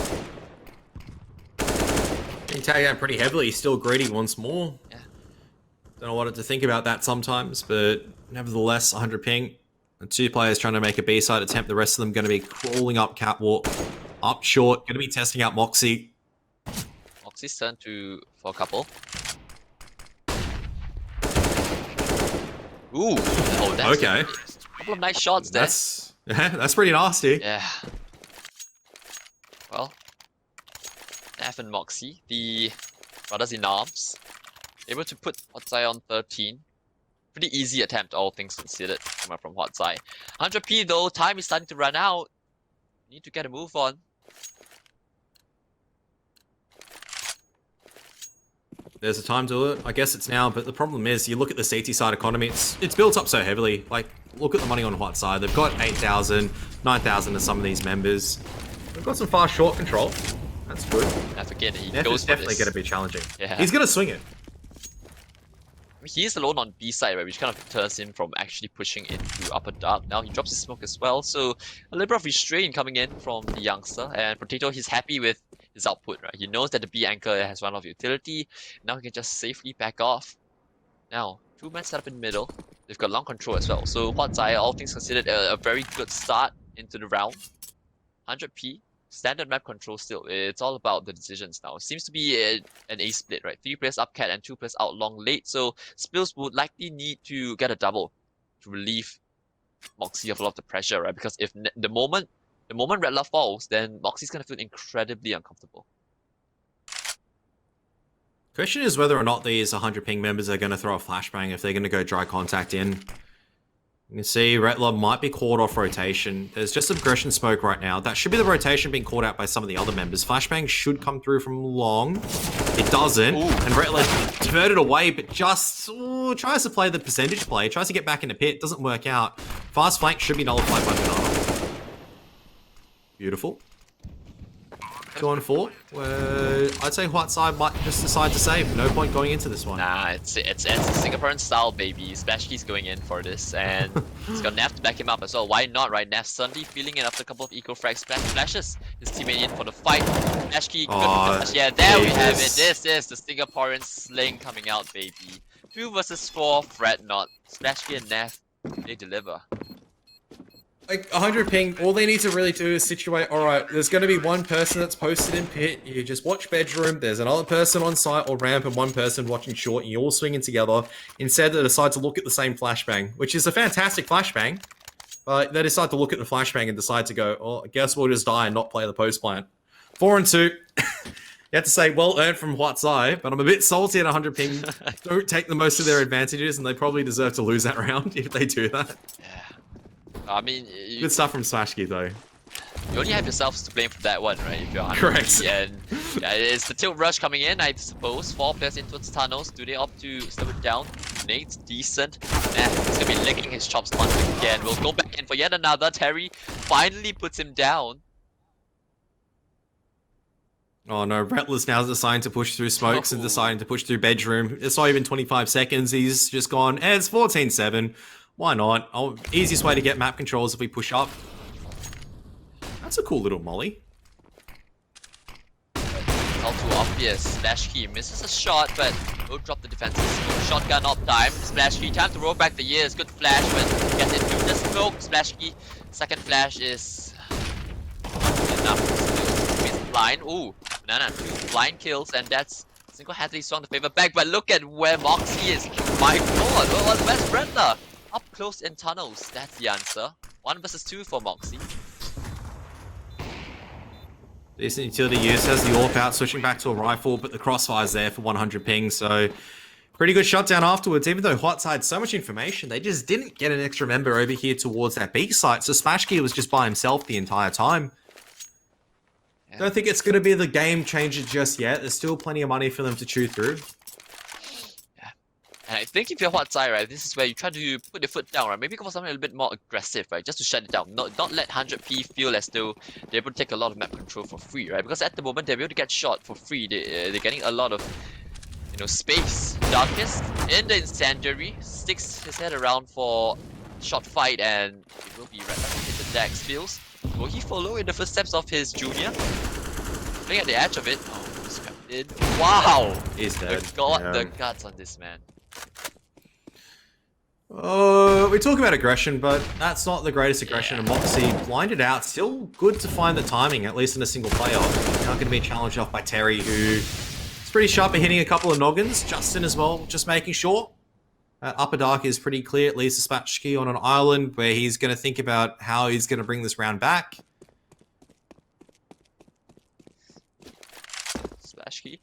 [SPEAKER 1] Being tagged out pretty heavily. He's still greedy once more.
[SPEAKER 2] Yeah.
[SPEAKER 1] Don't know what to think about that sometimes, but nevertheless, 100 ping. And 2 players trying to make a B-side attempt. The rest of them going to be crawling up catwalk, up short. Going to be testing out Moxie.
[SPEAKER 2] Moxie's turn for a couple. Ooh, oh, that's
[SPEAKER 1] okay.
[SPEAKER 2] A couple of nice shots there.
[SPEAKER 1] That's pretty nasty.
[SPEAKER 2] Yeah. Well, Neff and Moxie, the brothers in arms, able to put huat on 13. Pretty easy attempt, all things considered, coming from huat. 100p though, time is starting to run out. Need to get a move on.
[SPEAKER 1] There's a time to it. I guess it's now, but the problem is, you look at the CT side economy, it's built up so heavily. Like, look at the money on huat. They've got 8,000, 9,000 to some of these members. They've got some fast short control. That's good.
[SPEAKER 2] Neff again, he
[SPEAKER 1] Neff
[SPEAKER 2] goes
[SPEAKER 1] is
[SPEAKER 2] for
[SPEAKER 1] definitely
[SPEAKER 2] this.
[SPEAKER 1] going to be challenging.
[SPEAKER 2] Yeah.
[SPEAKER 1] He's going to swing it.
[SPEAKER 2] He is alone on B side, right, which kind of deters him from actually pushing into upper dark. Now he drops his smoke as well, so a little bit of restraint coming in from the youngster. And Potato, he's happy with his output, right? He knows that the B anchor has run off utility. Now he can just safely back off. Now, 2 men set up in the middle. They've got long control as well. So huat, all things considered, a very good start into the round. 100p. Standard map control still. It's all about the decisions now. It seems to be an A split, right? 3 players up cat and 2 players out long late. So Spills would likely need to get a double to relieve Moxie of a lot of the pressure, right? Because if the moment The moment Red Love falls, then Moxie's gonna feel incredibly uncomfortable.
[SPEAKER 1] Question is whether or not these 100 ping members are going to throw a flashbang if they're going to go dry contact in. You can see Retlob might be caught off rotation. There's just aggression smoke right now. That should be the rotation being caught out by some of the other members. Flashbang should come through from long. It doesn't. Ooh. And Retlob diverted away, but just tries to play the percentage play. Tries to get back in the pit. Doesn't work out. Fast flank should be nullified by Banana. Beautiful. 2-4. I'd say White side might just decide to save. No point going into this one.
[SPEAKER 2] Nah, it's Singaporean style, baby. Spashki's going in for this, and he's got Neff to back him up as well. Why not, right? Neff suddenly feeling it after a couple of eco frag splashes. His teammate in for the fight. Spashki, yeah, there we have it. This is the Singaporean sling coming out, baby. 2 versus 4, fret not. Spashki and Neff, they deliver.
[SPEAKER 1] Like 100 ping, all they need to really do is situate, alright, there's going to be one person that's posted in pit, you just watch bedroom, there's another person on site or ramp and one person watching short, and you all swinging together. Instead, they decide to look at the same flashbang, which is a fantastic flashbang, but they decide to look at the flashbang and decide to go, oh, I guess we'll just die and not play the post plant. 4-2. You have to say, well earned from Huat's eye, but I'm a bit salty at 100 ping. Don't take the most of their advantages, and they probably deserve to lose that round if they do that.
[SPEAKER 2] Yeah. I mean,
[SPEAKER 1] good stuff from Slashkey though.
[SPEAKER 2] You only have yourselves to blame for that one, right? If you're 100.
[SPEAKER 1] Correct.
[SPEAKER 2] And yeah, it's the tilt rush coming in, I suppose. 4 players into its tunnels. Do they opt to slow it down? Nate's decent. He's gonna be licking his chops once again. We'll go back in for yet another. Terry finally puts him down.
[SPEAKER 1] Oh no, Rattler's now deciding to push through smokes and deciding to push through bedroom. It's not even 25 seconds. He's just gone, it's 14-7. Why not? Oh, easiest way to get map controls if we push up. That's a cool little molly.
[SPEAKER 2] It's all too obvious. Splash Key misses a shot, but will drop the defenses. Shotgun up time. Splash Key, time to roll back the years. Good flash, but gets into the smoke. Splash Key, second flash is enough. He's blind. Ooh, Banana, 2 blind kills, and that's single-handedly swung the favor back. But look at where Moxie is. My god, where's Brentler? Up close in tunnels, that's the answer. 1 versus 2 for Moxie.
[SPEAKER 1] Decent utility use, has the AWP out, switching back to a rifle, but the crossfire's there for 100 ping, so pretty good shutdown afterwards. Even though Huat had so much information, they just didn't get an extra member over here towards that B site, so Smashkey was just by himself the entire time. Yeah. Don't think it's going to be the game changer just yet. There's still plenty of money for them to chew through.
[SPEAKER 2] And I think if you're Huat side, right, this is where you try to put your foot down, right? Maybe go for something a little bit more aggressive, right? Just to shut it down. Not let 100p feel as though they're able to take a lot of map control for free, right? Because at the moment they're able to get shot for free. They're getting a lot of, you know, space. Darkest in the incendiary sticks his head around for shot fight, and it will be right back into Dax feels. Will he follow in the footsteps of his junior? Playing at the edge of it. Oh, he's scrapped in. Wow!
[SPEAKER 1] He's dead.
[SPEAKER 2] The guts on this man.
[SPEAKER 1] We talk about aggression, but that's not the greatest aggression. And Moxie blinded out. Still good to find the timing, at least in a single player. Not going to be challenged off by Terry, who is pretty sharp at hitting a couple of noggins. Justin as well, just making sure. Upper Dark is pretty clear, at least Spatchkey on an island, where he's going to think about how he's going to bring this round back.
[SPEAKER 2] Spatchkey.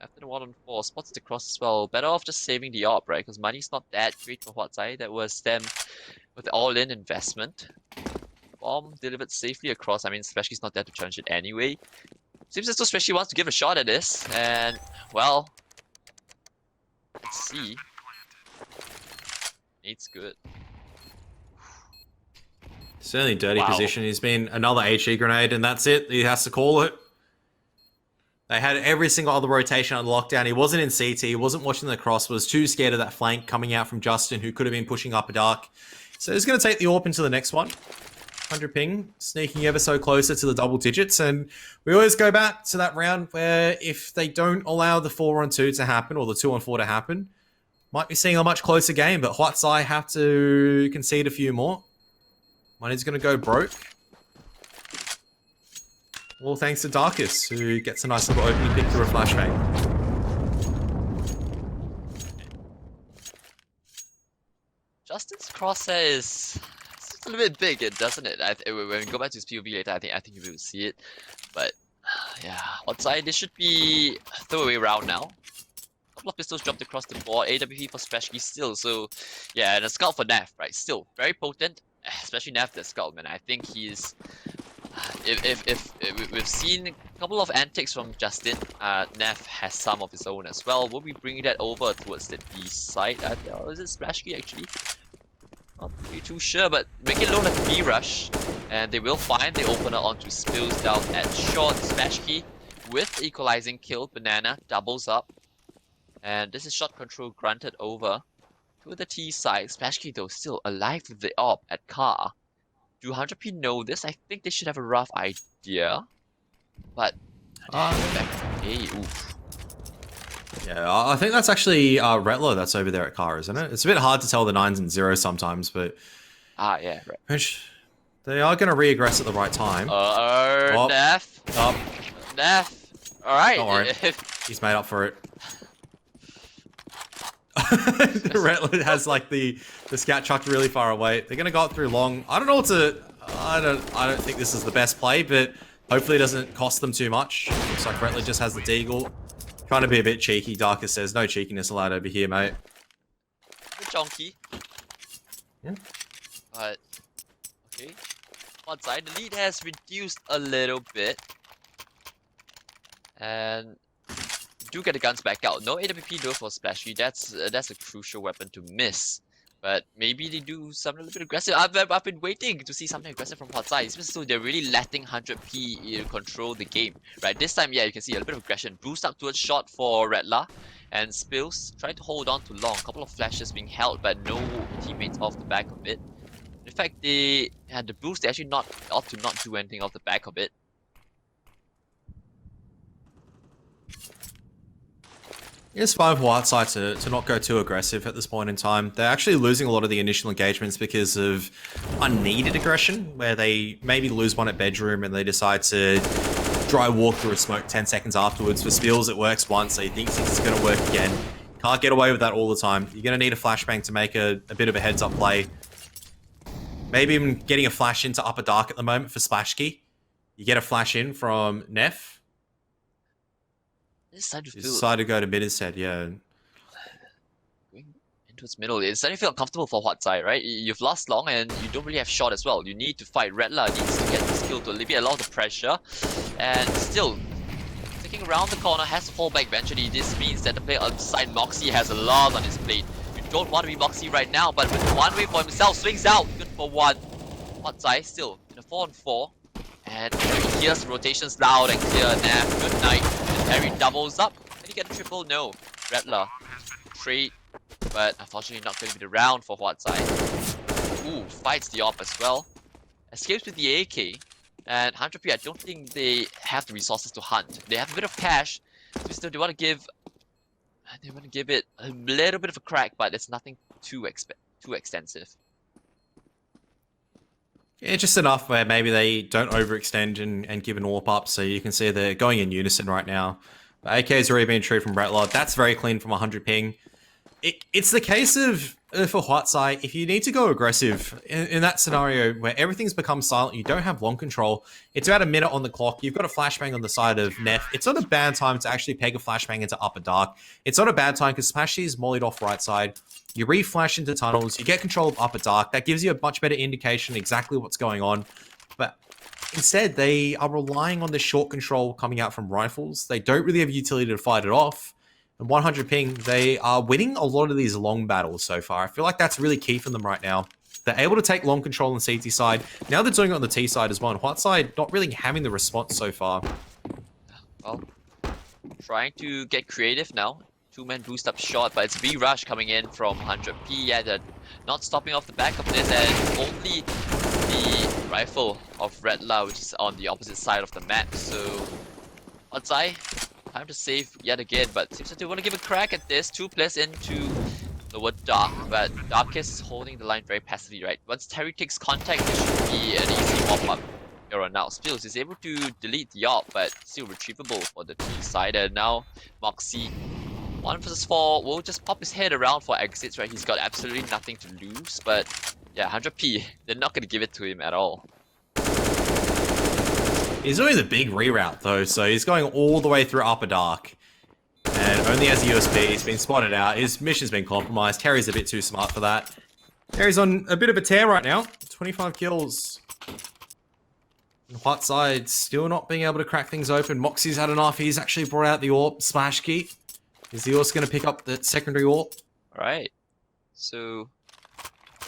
[SPEAKER 2] After the 1-on-4, spots the cross as well. Better off just saving the AWP, right? Because money's not that great for Huat side. That was them with the all-in investment. Bomb delivered safely across. I mean, Spatchkey's not there to challenge it anyway. Seems as though Spatchkey wants to give a shot at this. And, well, let's see. Nate's good.
[SPEAKER 1] Certainly dirty position. He's been another HE grenade, and that's it. He has to call it. They had every single other rotation on lockdown. He wasn't in CT. He wasn't watching the cross. Was too scared of that flank coming out from Justin, who could have been pushing Upper Dark. So he's going to take the AWP into the next one. 100 ping, sneaking ever so closer to the double digits. And we always go back to that round where if they don't allow the 4-on-2 to happen, or the 2-on-4 to happen, might be seeing a much closer game. But Huat's Eye have to concede a few more. Money's going to go broke. Well, thanks to Darkus, who gets a nice little opening pick through a flashbang.
[SPEAKER 2] Justin's crosshair is looks a little bit big, doesn't it? When we go back to his POV later, I think you will see it. But yeah, outside this should be throwaway round now. Couple of pistols dropped across the board. AWP for Spashki still. So yeah, and a scout for Nav, right? Still very potent, especially Nav the scout, man. I think he's. If we've seen a couple of antics from Justin, Nav has some of his own as well. We'll be bringing that over towards the B side. Is it Splashkey actually? Not really too sure, but make it look like a B rush. And they will find the opener onto Spills down at short. Splashkey with equalizing kill. Banana doubles up. And this is shot control granted over to the T side. Splashkey though still alive with the AWP at car. Do 100p know this? I think they should have a rough idea. But oof.
[SPEAKER 1] Yeah, I think that's actually Retlo that's over there at car, isn't it? It's a bit hard to tell the 9s and 0s sometimes, but
[SPEAKER 2] yeah, right.
[SPEAKER 1] Which they are going to re-aggress at the right time.
[SPEAKER 2] Neff. Neff. Alright.
[SPEAKER 1] Don't worry. He's made up for it. Retlo has like the scout chucked really far away. They're gonna go up through long. I don't know what to. I don't think this is the best play, but hopefully it doesn't cost them too much. Looks like Retlo just has the deagle. Trying to be a bit cheeky. Darkus says no cheekiness allowed over here, mate.
[SPEAKER 2] A bit chonky.
[SPEAKER 1] Yeah.
[SPEAKER 2] But okay. One side, the lead has reduced a little bit, and do get the guns back out. No AWP though for Splashy. That's a crucial weapon to miss. But maybe they do something a little bit aggressive. I've been waiting to see something aggressive from hot side. So they're really letting 100p control the game. Right, this time, yeah, you can see a little bit of aggression. Boost up towards shot for Redla. And Spills trying to hold on to long. Couple of flashes being held, but no teammates off the back of it. In fact, they had the boost. They actually ought to not do anything off the back of it.
[SPEAKER 1] It's fine for Whiteside to not go too aggressive at this point in time. They're actually losing a lot of the initial engagements because of unneeded aggression, where they maybe lose one at bedroom and they decide to dry walk through a smoke 10 seconds afterwards. For Spills, it works once, so he thinks it's going to work again. Can't get away with that all the time. You're going to need a flashbang to make a bit of a heads-up play. Maybe even getting a flash into upper dark at the moment for Splashkey. You get a flash in from Neff. Decided to go to mid instead, yeah.
[SPEAKER 2] Going into its middle, it's starting to feel uncomfortable for Hot Side, right? You've lost long and you don't really have shot as well. You need to fight. Redla needs to get the skill to alleviate a lot of the pressure. And still, sticking around the corner, has to fall back eventually. This means that the player outside Moxie has a lot on his plate. You don't want to be Moxie right now, but with one way for himself, swings out. Good for one. Hot Side still in a 4-on-4. And he hears the rotations loud and clear. Nav, good night. And Harry doubles up. Can he get a triple? No. Redler. Trade. But unfortunately not going to be the round for Huatsai. Ooh, fights the op as well. Escapes with the AK. And 100p, I don't think they have the resources to hunt. They have a bit of cash. So they want to give it a little bit of a crack, but it's nothing too extensive.
[SPEAKER 1] Yeah, just enough where maybe they don't overextend and give an AWP up, so you can see they're going in unison right now. But AK's already been treated from Rattler. That's very clean from 100 ping. It's the case of, for Huatsai, if you need to go aggressive in that scenario where everything's become silent, you don't have long control, it's about a minute on the clock, you've got a flashbang on the side of Neff, it's not a bad time to actually peg a flashbang into upper dark. It's not a bad time because Splashy is mollied off right side. You re-flash into tunnels, you get control of upper dark, that gives you a much better indication exactly what's going on. But instead, they are relying on the short control coming out from rifles. They don't really have utility to fight it off. And 100 ping, they are winning a lot of these long battles so far. I feel like that's really key for them right now. They're able to take long control on the CT side. Now they're doing it on the T side as well. And White side not really having the response so far.
[SPEAKER 2] Well, trying to get creative now. Two-man boost up shot, but it's B-Rush coming in from 100p. Yeah, they're not stopping off the back of this, and only the rifle of Redla, which is on the opposite side of the map. So, Odzai, time to save yet again, but seems like they want to give a crack at this. 2 players into lower dark, but Darkus is holding the line very passively, right? Once Terry takes contact, there should be an easy mop-up here on now. Spills is able to delete the AWP, but still retrievable for the T side, and now Moxie 1 versus 4 will just pop his head around for exits, right? He's got absolutely nothing to lose, but Yeah, 100p. They're not gonna give it to him at all.
[SPEAKER 1] He's doing the big reroute though, so he's going all the way through Upper Dark. And only as a USP, he's been spotted out. His mission's been compromised. Terry's a bit too smart for that. Terry's on a bit of a tear right now. 25 kills. And White side still not being able to crack things open. Moxie's had enough. He's actually brought out the AWP splash key. Is the AWP's going to pick up the secondary AWP?
[SPEAKER 2] Alright. So,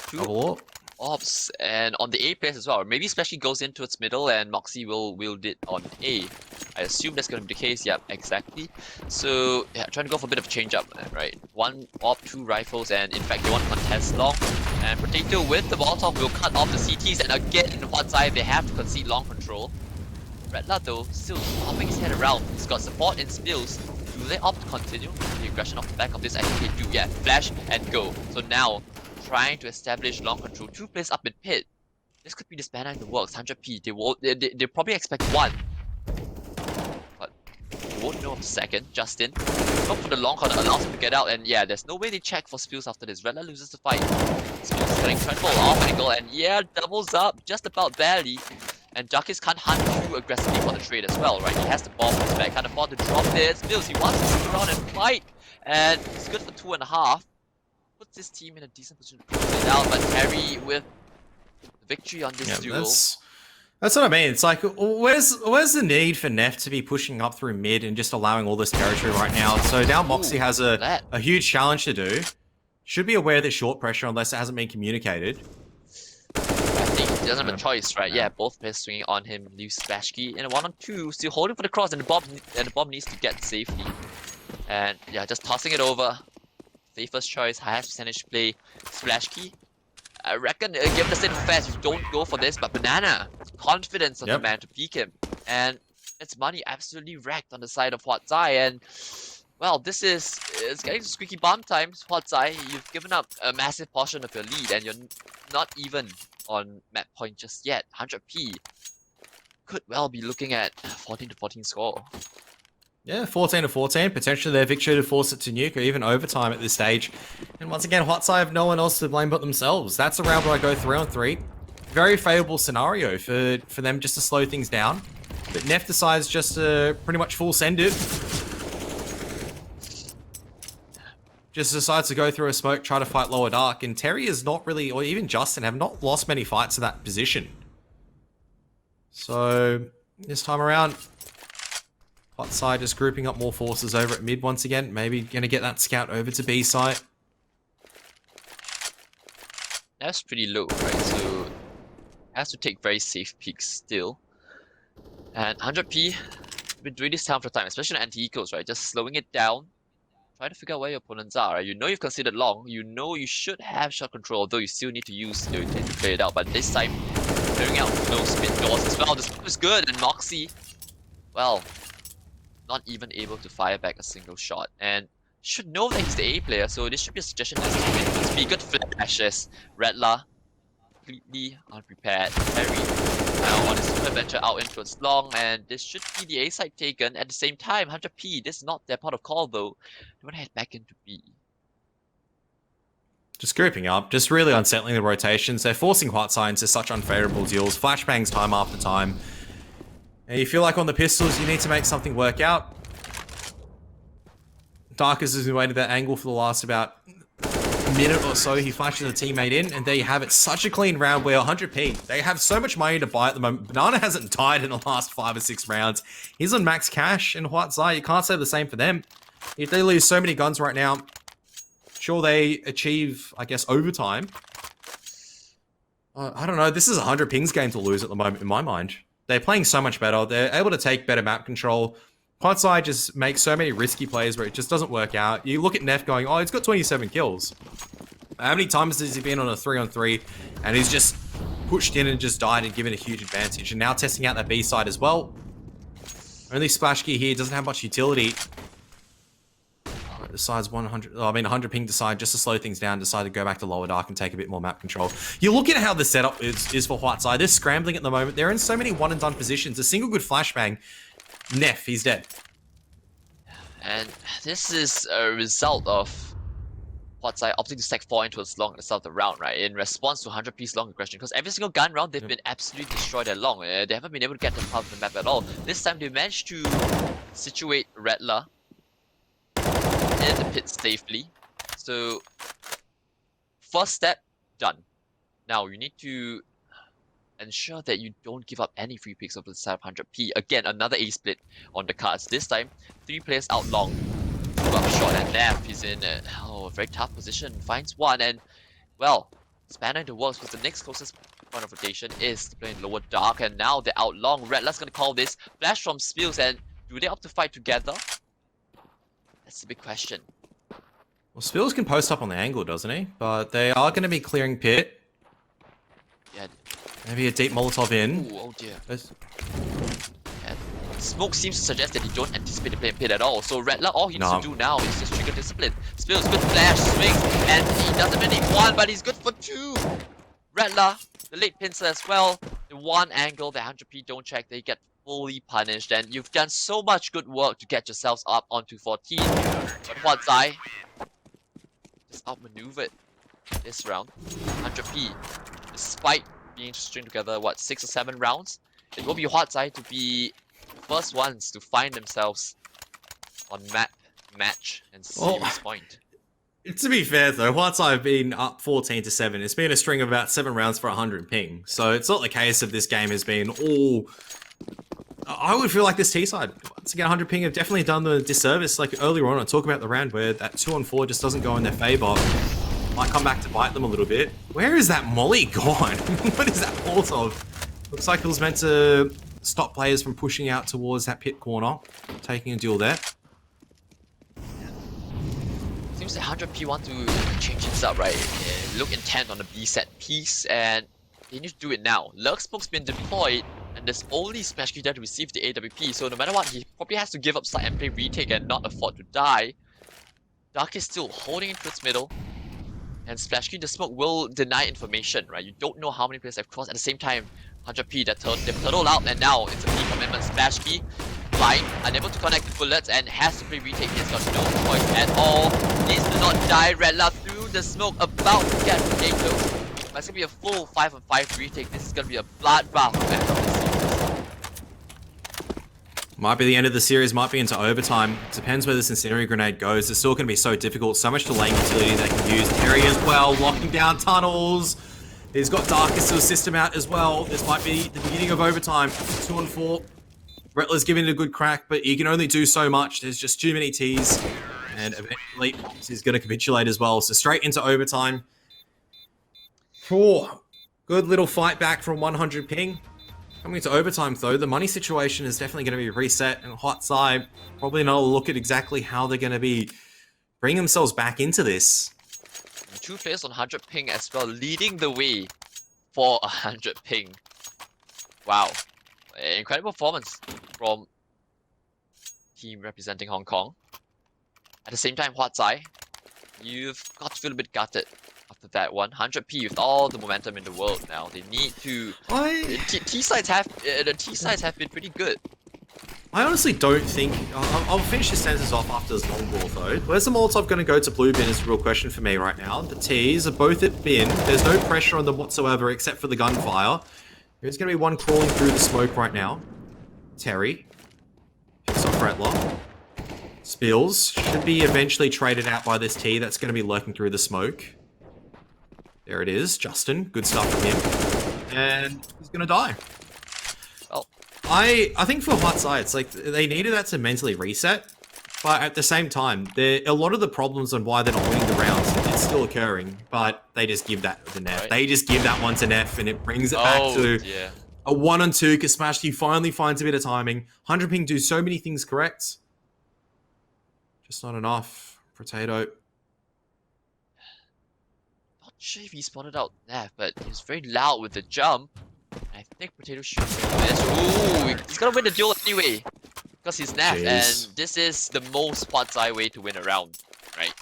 [SPEAKER 2] two
[SPEAKER 1] Double AWP.
[SPEAKER 2] ops and on the A place as well. Maybe especially goes into its middle and Moxie will wield it on A. I assume that's going to be the case. Yep, exactly. So yeah, trying to go for a bit of change up, right? One op, two rifles, and in fact they want to contest long. And Potato with the Molotov will cut off the CTs, and again in one side they have to concede long control. Redla though still popping his head around. He's got support in spills. Do they opt to continue the aggression off the back of this? I think they do. Yeah, flash and go. So now trying to establish long control. Two players up in pit. This could be the spanner in the works. 100p. They probably expect one. But they won't know of the second. Justin. Go for the long corner, allows him to get out, and yeah, there's no way they check for spills after this. Redla loses the fight. Spills is getting trampled off angle, and yeah, doubles up just about barely. And Darkis can't hunt too aggressively for the trade as well, right? He has the bomb on his back, can't afford to drop this. Spills, he wants to stick around and fight. And it's good for 2.5. Puts this team in a decent position to close it out, but Harry with the victory on this duel.
[SPEAKER 1] That's what I mean. It's like, where's the need for Neff to be pushing up through mid and just allowing all this territory right now? So now Moxie has a huge challenge to do. Should be aware of this short pressure unless it hasn't been communicated.
[SPEAKER 2] I think he doesn't have a choice, right? Yeah, both players swinging on him, leaves splash key, and a 1-on-2, still holding for the cross, and the bomb needs to get safely. And yeah, just tossing it over. Safest choice, highest percentage play, splash key. I reckon, given the state of affairs, you don't go for this, but Banana, confidence on the man to peek him. And it's money absolutely wrecked on the side of Huat Zai, and well, it's getting to squeaky bum time. Huat Zai, you've given up a massive portion of your lead, and you're not even on map point just yet. 100p could well be looking at 14-14 score.
[SPEAKER 1] Yeah, 14-14. Potentially their victory to force it to nuke or even overtime at this stage. And once again, Huat Zai have no one else to blame but themselves. That's a round where I go 3-on-3. Very favourable scenario for them just to slow things down. But Neff decides just to pretty much full send it. Just decides to go through a smoke, try to fight lower dark. And Terry is not really, or even Justin, have not lost many fights to that position. So this time around, Huat Zai just grouping up more forces over at mid once again. Maybe going to get that scout over to B site.
[SPEAKER 2] That's pretty low, right? So has to take very safe peeks still. And 100p, been doing this time after time, especially on anti-ecos, right? Just slowing it down. Try to figure out where your opponents are, right? You know you've considered long. You know you should have shot control, though you still need to use the to play it out. But this time, clearing out those mid doors as well. This is good, and Moxie, well, not even able to fire back a single shot. And should know that he's the A player, so this should be a suggestion as to be good flashes. Redla, completely unprepared. Harry now on his adventure out into its long, and this should be the A side taken. At the same time, 100p, this is not their part of call though. They want to head back into B.
[SPEAKER 1] Just grouping up, just really unsettling the rotations. They're forcing Huat Zai into such unfavourable deals. Flashbangs time after time. And you feel like on the pistols, you need to make something work out. Darkest has been waiting that angle for the last about minute or so. He flashes a teammate in, and there you have it. Such a clean round where 100p. They have so much money to buy at the moment. Banana hasn't died in the last 5 or 6 rounds. He's on max cash, and Huat Zai, you can't say the same for them. If they lose so many guns right now, sure they achieve, I guess, overtime. I don't know. This is a 100 pings game to lose at the moment in my mind. They're playing so much better. They're able to take better map control. Huat Zai just makes so many risky plays where it just doesn't work out. You look at Neff going, oh, he's got 27 kills. How many times has he been on a 3-on-3 and he's just pushed in and just died and given a huge advantage? And now testing out that B side as well. Only splash key here doesn't have much utility. Decides 100 ping decide just to slow things down, decide to go back to lower dark and take a bit more map control. You look at how the setup is for Huat Zai. They're scrambling at the moment. They're in so many one and done positions. A single good flashbang, Neff, he's dead.
[SPEAKER 2] And this is a result of huat opting to stack 4 into its long at the start of the round, right? In response to 100P's long aggression, because every single gun round they've been absolutely destroyed at long. They haven't been able to get them out of the map at all. This time they managed to situate Rattler in the pit safely. So first step done. Now you need to ensure that you don't give up any free picks over the side of 100p. Again, another A split on the cards. This time, 3 players out long. Up short and Nav. He's in a very tough position. Finds one and, well, spanner into works because the next closest point of rotation is to play in lower dark. And now they're out long. Redler's gonna call this. Flash from Spills, and do they opt to fight together? That's the big question.
[SPEAKER 1] Well, Spills can post up on the angle, doesn't he? But they are going to be clearing pit.
[SPEAKER 2] Yeah.
[SPEAKER 1] Maybe a deep Molotov in.
[SPEAKER 2] Ooh, oh dear. And smoke seems to suggest that they don't anticipate the play in pit at all. So Rattler, all he needs to do now is just trigger discipline. Spills, good flash, swings, and he doesn't really need 1, but he's good for 2. Rattler, the late pincer as well. The one angle that 100p don't check, they get fully punished. And you've done so much good work to get yourselves up onto 14. But huat just outmaneuvered this round. 100p, despite being string together, what, 6 or 7 rounds? It will be huat to be the first ones to find themselves on map, match, and series point.
[SPEAKER 1] To be fair though, huat have been up 14-7. It's been a string of about 7 rounds for 100 ping. So it's not the case of this game has been all... I would feel like this T-side, once again, 100 ping have definitely done the disservice. Like earlier on, I talk about the round where that 2-on-4 just doesn't go in their favor. Might come back to bite them a little bit. Where is that molly gone? What is that Molotov? Looks like it was meant to stop players from pushing out towards that pit corner. Taking a deal there.
[SPEAKER 2] Seems that 100p want to change things up, right? Look intent on the B set piece, and they need to do it now. Lurk Smoke's been deployed, and there's only Smash Key there to receive the AWP, so no matter what, he probably has to give up side and play retake and not afford to die. Dark is still holding into its middle, and Splash Key, the smoke will deny information, right? You don't know how many players have crossed. At the same time, 100p, they've turtled out, and now it's a P commitment. Splash Key, flying, unable to connect the bullets, and has to play retake. He's got no choice at all. Needs to not die. Rattler through the smoke, about to get potatoes. But it's gonna be a full 5-on-5 retake. This is gonna be a bloodbath at the end of the series.
[SPEAKER 1] Might be the end of the series, might be into overtime. Depends where this incendiary grenade goes. It's still going to be so difficult. So much delaying utility they can use. Terry as well, locking down tunnels. He's got Darkest to assist him out as well. This might be the beginning of overtime. 2-on-4. Rattler's giving it a good crack, but he can only do so much. There's just too many Ts. And eventually, he's going to capitulate as well. So straight into overtime. Good little fight back from 100 ping. Coming into overtime though, the money situation is definitely going to be reset, and huat probably not look at exactly how they're going to be bringing themselves back into this.
[SPEAKER 2] 2 players on 100 ping as well, leading the way for 100 ping. Wow, incredible performance from team representing Hong Kong. At the same time, huat you've got to feel a bit gutted after that one. 100p with all the momentum in the world now. They need to... The T-sides have been pretty good.
[SPEAKER 1] I honestly don't think... I'll finish this sentence off after this long ball though. Where's the Molotov going to go to blue bin is the real question for me right now. The T's are both at bin. There's no pressure on them whatsoever except for the gunfire. There's going to be one crawling through the smoke right now. Terry. Picks off Rattler. Spills. Should be eventually traded out by this T that's going to be lurking through the smoke. There it is, Justin. Good stuff from him. And he's gonna die.
[SPEAKER 2] Well,
[SPEAKER 1] I think for huat it's like they needed that to mentally reset, but at the same time, a lot of the problems on why they're not winning the rounds, it's still occurring, but they just give that to Neff. Right. They just give that one to Neff, and it brings it back to a 1-on-2, because Smash T finally finds a bit of timing. 100 ping do so many things correct. Just not enough. Potato.
[SPEAKER 2] Not sure if he spotted out Neff, but he was very loud with the jump. I think Potato shoots him. Ooh, he's gonna win the duel anyway, because he's Neff, and this is the most huat way to win a round, right?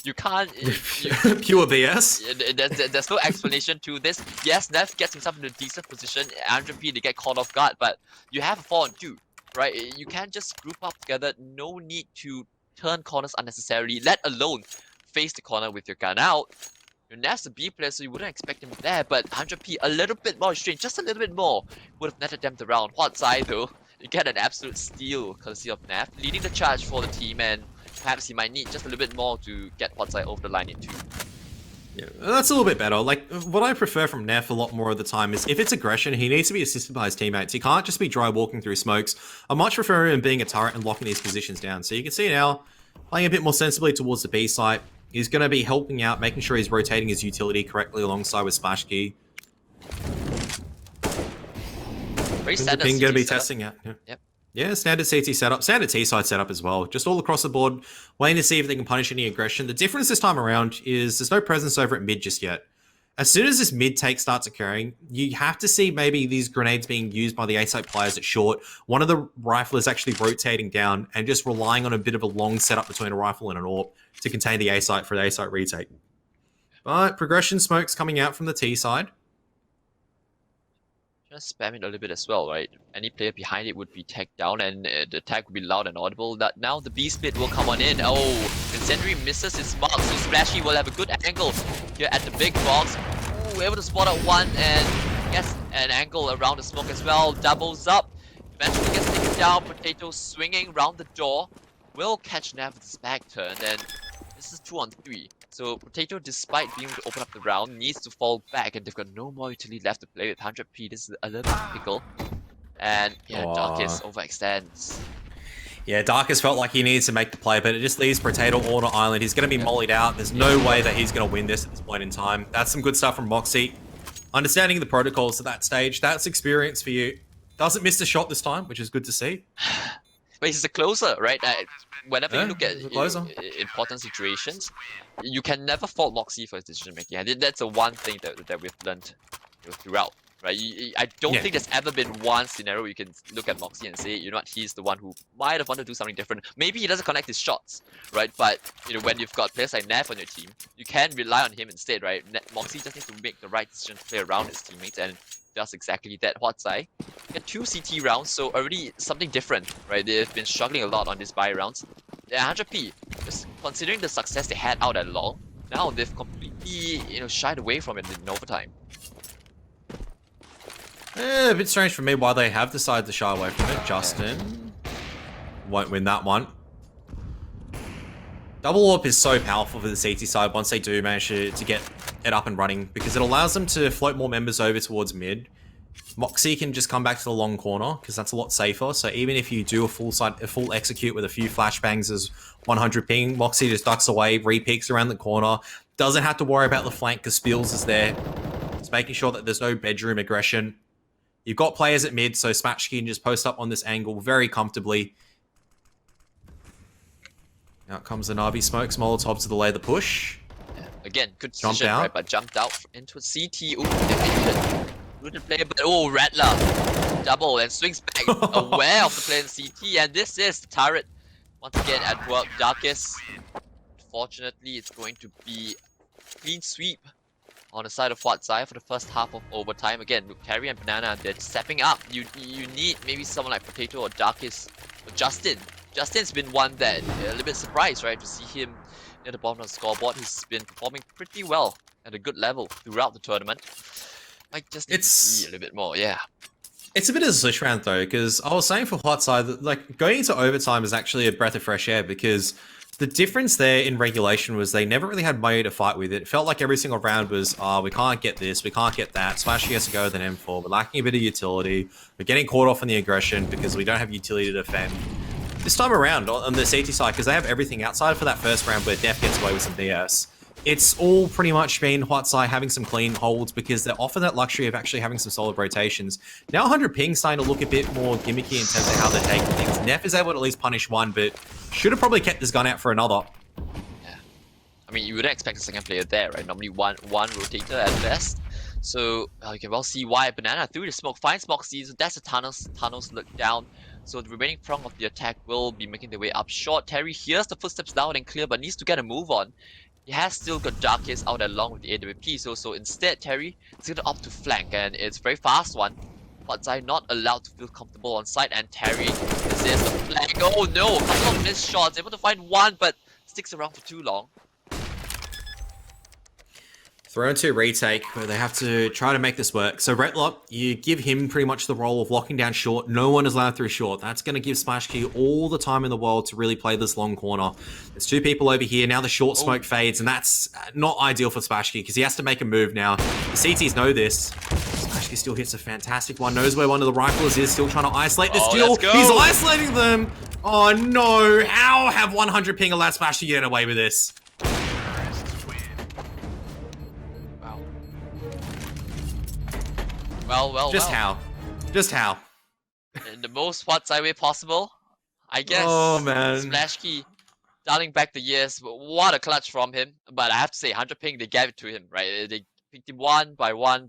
[SPEAKER 2] You can't...
[SPEAKER 1] Pure BS.
[SPEAKER 2] There's no explanation to this. Yes, Neff gets himself in a decent position. 100p, they get caught off guard, but you have a 4-on-2, right? You can't just group up together. No need to turn corners unnecessarily, let alone face the corner with your gun out. Your Naf's a B player, so you wouldn't expect him there, but 100p a little bit more restrained, just a little bit more, would have netted them the round. Huat though, you get an absolute steal courtesy of Naf, leading the charge for the team, and perhaps he might need just a little bit more to get Huat over the line in 2.
[SPEAKER 1] Yeah, that's a little bit better. Like, what I prefer from Neff a lot more of the time is if it's aggression, he needs to be assisted by his teammates. He can't just be dry walking through smokes. I much prefer him being a turret and locking these positions down. So you can see now, playing a bit more sensibly towards the B site. He's going to be helping out, making sure he's rotating his utility correctly alongside with Splash Key.
[SPEAKER 2] Very standard
[SPEAKER 1] Ping going to be
[SPEAKER 2] setup.
[SPEAKER 1] testing out. Yeah.
[SPEAKER 2] Yep.
[SPEAKER 1] Yeah, standard CT setup, standard T-side setup as well. Just all across the board, waiting to see if they can punish any aggression. The difference this time around is there's no presence over at mid just yet. As soon as this mid take starts occurring, you have to see maybe these grenades being used by the A-side players at short. One of the riflers actually rotating down and just relying on a bit of a long setup between a rifle and an AWP to contain the A-site for the A-site retake. But progression smoke's coming out from the T side.
[SPEAKER 2] Just spam it a little bit as well, right? Any player behind it would be tagged down and the tag would be loud and audible. That now the B split will come on in. Oh, Incendiary misses his mark, so Splashy will have a good angle here at the big box. Ooh, able to spot out one and gets an angle around the smoke as well. Doubles up. Eventually gets taken down. Potato swinging around the door. Will catch Nav with his back turn, and this is 2-on-3. So Potato, despite being able to open up the round, needs to fall back, and they've got no more utility left to play with 100p. This is a little bit pickle. And yeah, Darkest overextends.
[SPEAKER 1] Yeah, Darkest felt like he needs to make the play, but it just leaves Potato all on island. He's going to be mollied out. There's no way that he's going to win this at this point in time. That's some good stuff from Moxie. Understanding the protocols at that stage, that's experience for you. Doesn't miss the shot this time, which is good to see.
[SPEAKER 2] But he's a closer, right? Whenever you look at important situations, you can never fault Moxie for his decision making. And that's the one thing that we've learned throughout, right? I don't think there's ever been one scenario where you can look at Moxie and say, you know what, he's the one who might have wanted to do something different. Maybe he doesn't connect his shots, right? But you know, when you've got players like Nav on your team, you can rely on him instead, right? Moxie just needs to make the right decision to play around his teammates, and does exactly that. Huat get 2 CT rounds, so already something different, right? They've been struggling a lot on these buy rounds. They're 100p, just considering the success they had out at long, now they've completely, shied away from it in overtime.
[SPEAKER 1] A bit strange for me why they have decided to shy away from it. Justin won't win that one. Double AWP is so powerful for the CT side once they do manage to get it up and running, because it allows them to float more members over towards mid. Moxie can just come back to the long corner because that's a lot safer. So even if you do a full execute with a few flashbangs as 100 ping, Moxie just ducks away, re-peeks around the corner, doesn't have to worry about the flank because Spills is there. It's making sure that there's no bedroom aggression. You've got players at mid, so Smatchkey can just post up on this angle very comfortably. Out comes the Navi smokes, Molotov to delay the push.
[SPEAKER 2] Yeah. Again, good decision, right? But jumped out into a CT. Ooh, rooted player, but oh, Rattler double and swings back, aware of the play in CT, and this is the turret once again at work. Darkest, fortunately, it's going to be clean sweep on the side of Huat for the first half of overtime. Again, look, Terry and Banana, they're stepping up. You need maybe someone like Potato or Darkest or Justin. Justin's been one that a little bit surprised, right, to see him near the bottom of the scoreboard. He's been performing pretty well at a good level throughout the tournament. I just need to see a little bit more, yeah.
[SPEAKER 1] It's a bit of a slish round though, because I was saying for Huat that like going into overtime is actually a breath of fresh air, because the difference there in regulation was they never really had money to fight with it. It felt like every single round was, we can't get this, we can't get that. Splashy has to go with an M4. We're lacking a bit of utility. We're getting caught off on the aggression because we don't have utility to defend. This time around on the CT side, because they have everything outside for that first round where Def gets away with some BS, it's all pretty much been Huat having some clean holds because they're often that luxury of actually having some solid rotations. Now 100 ping starting to look a bit more gimmicky in terms of how they're taking things. Neff is able to at least punish one, but should have probably kept this gun out for another.
[SPEAKER 2] Yeah. I mean, you wouldn't expect a second player there, right? Normally one rotator at best. So you can well see why Banana through the smoke finds Moxie. So that's the tunnels look down. So the remaining prong of the attack will be making their way up short. Terry hears the footsteps loud and clear, but needs to get a move on. He has still got Darkest out along with the AWP, so instead Terry is going to opt to flank, and it's a very fast one. Huat not allowed to feel comfortable on site, and Terry says the flank. Oh no, a couple of missed shots, able to find one, but sticks around for too long.
[SPEAKER 1] Burn 2 retake, where they have to try to make this work. So Retlock, you give him pretty much the role of locking down short. No one is allowed through short. That's going to give Splash Key all the time in the world to really play this long corner. There's two people over here. Now the short smoke fades, and that's not ideal for Splash Key because he has to make a move now. The CTs know this. Splash Key still hits a fantastic one. Knows where one of the rifles is. Still trying to isolate this kill. He's isolating them. Oh no. How have 100 ping allowed Splash Key get away with this?
[SPEAKER 2] Well.
[SPEAKER 1] Just how? Just how?
[SPEAKER 2] In the most huat way possible, I guess.
[SPEAKER 1] Oh man.
[SPEAKER 2] Splash Key, darting back the years, what a clutch from him. But I have to say, 100 ping, they gave it to him, right? They picked him one by one.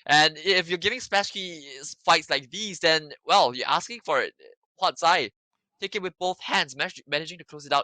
[SPEAKER 2] And if you're giving Splash Key fights like these, then, well, you're asking for it. Huat, take it with both hands, managing to close it out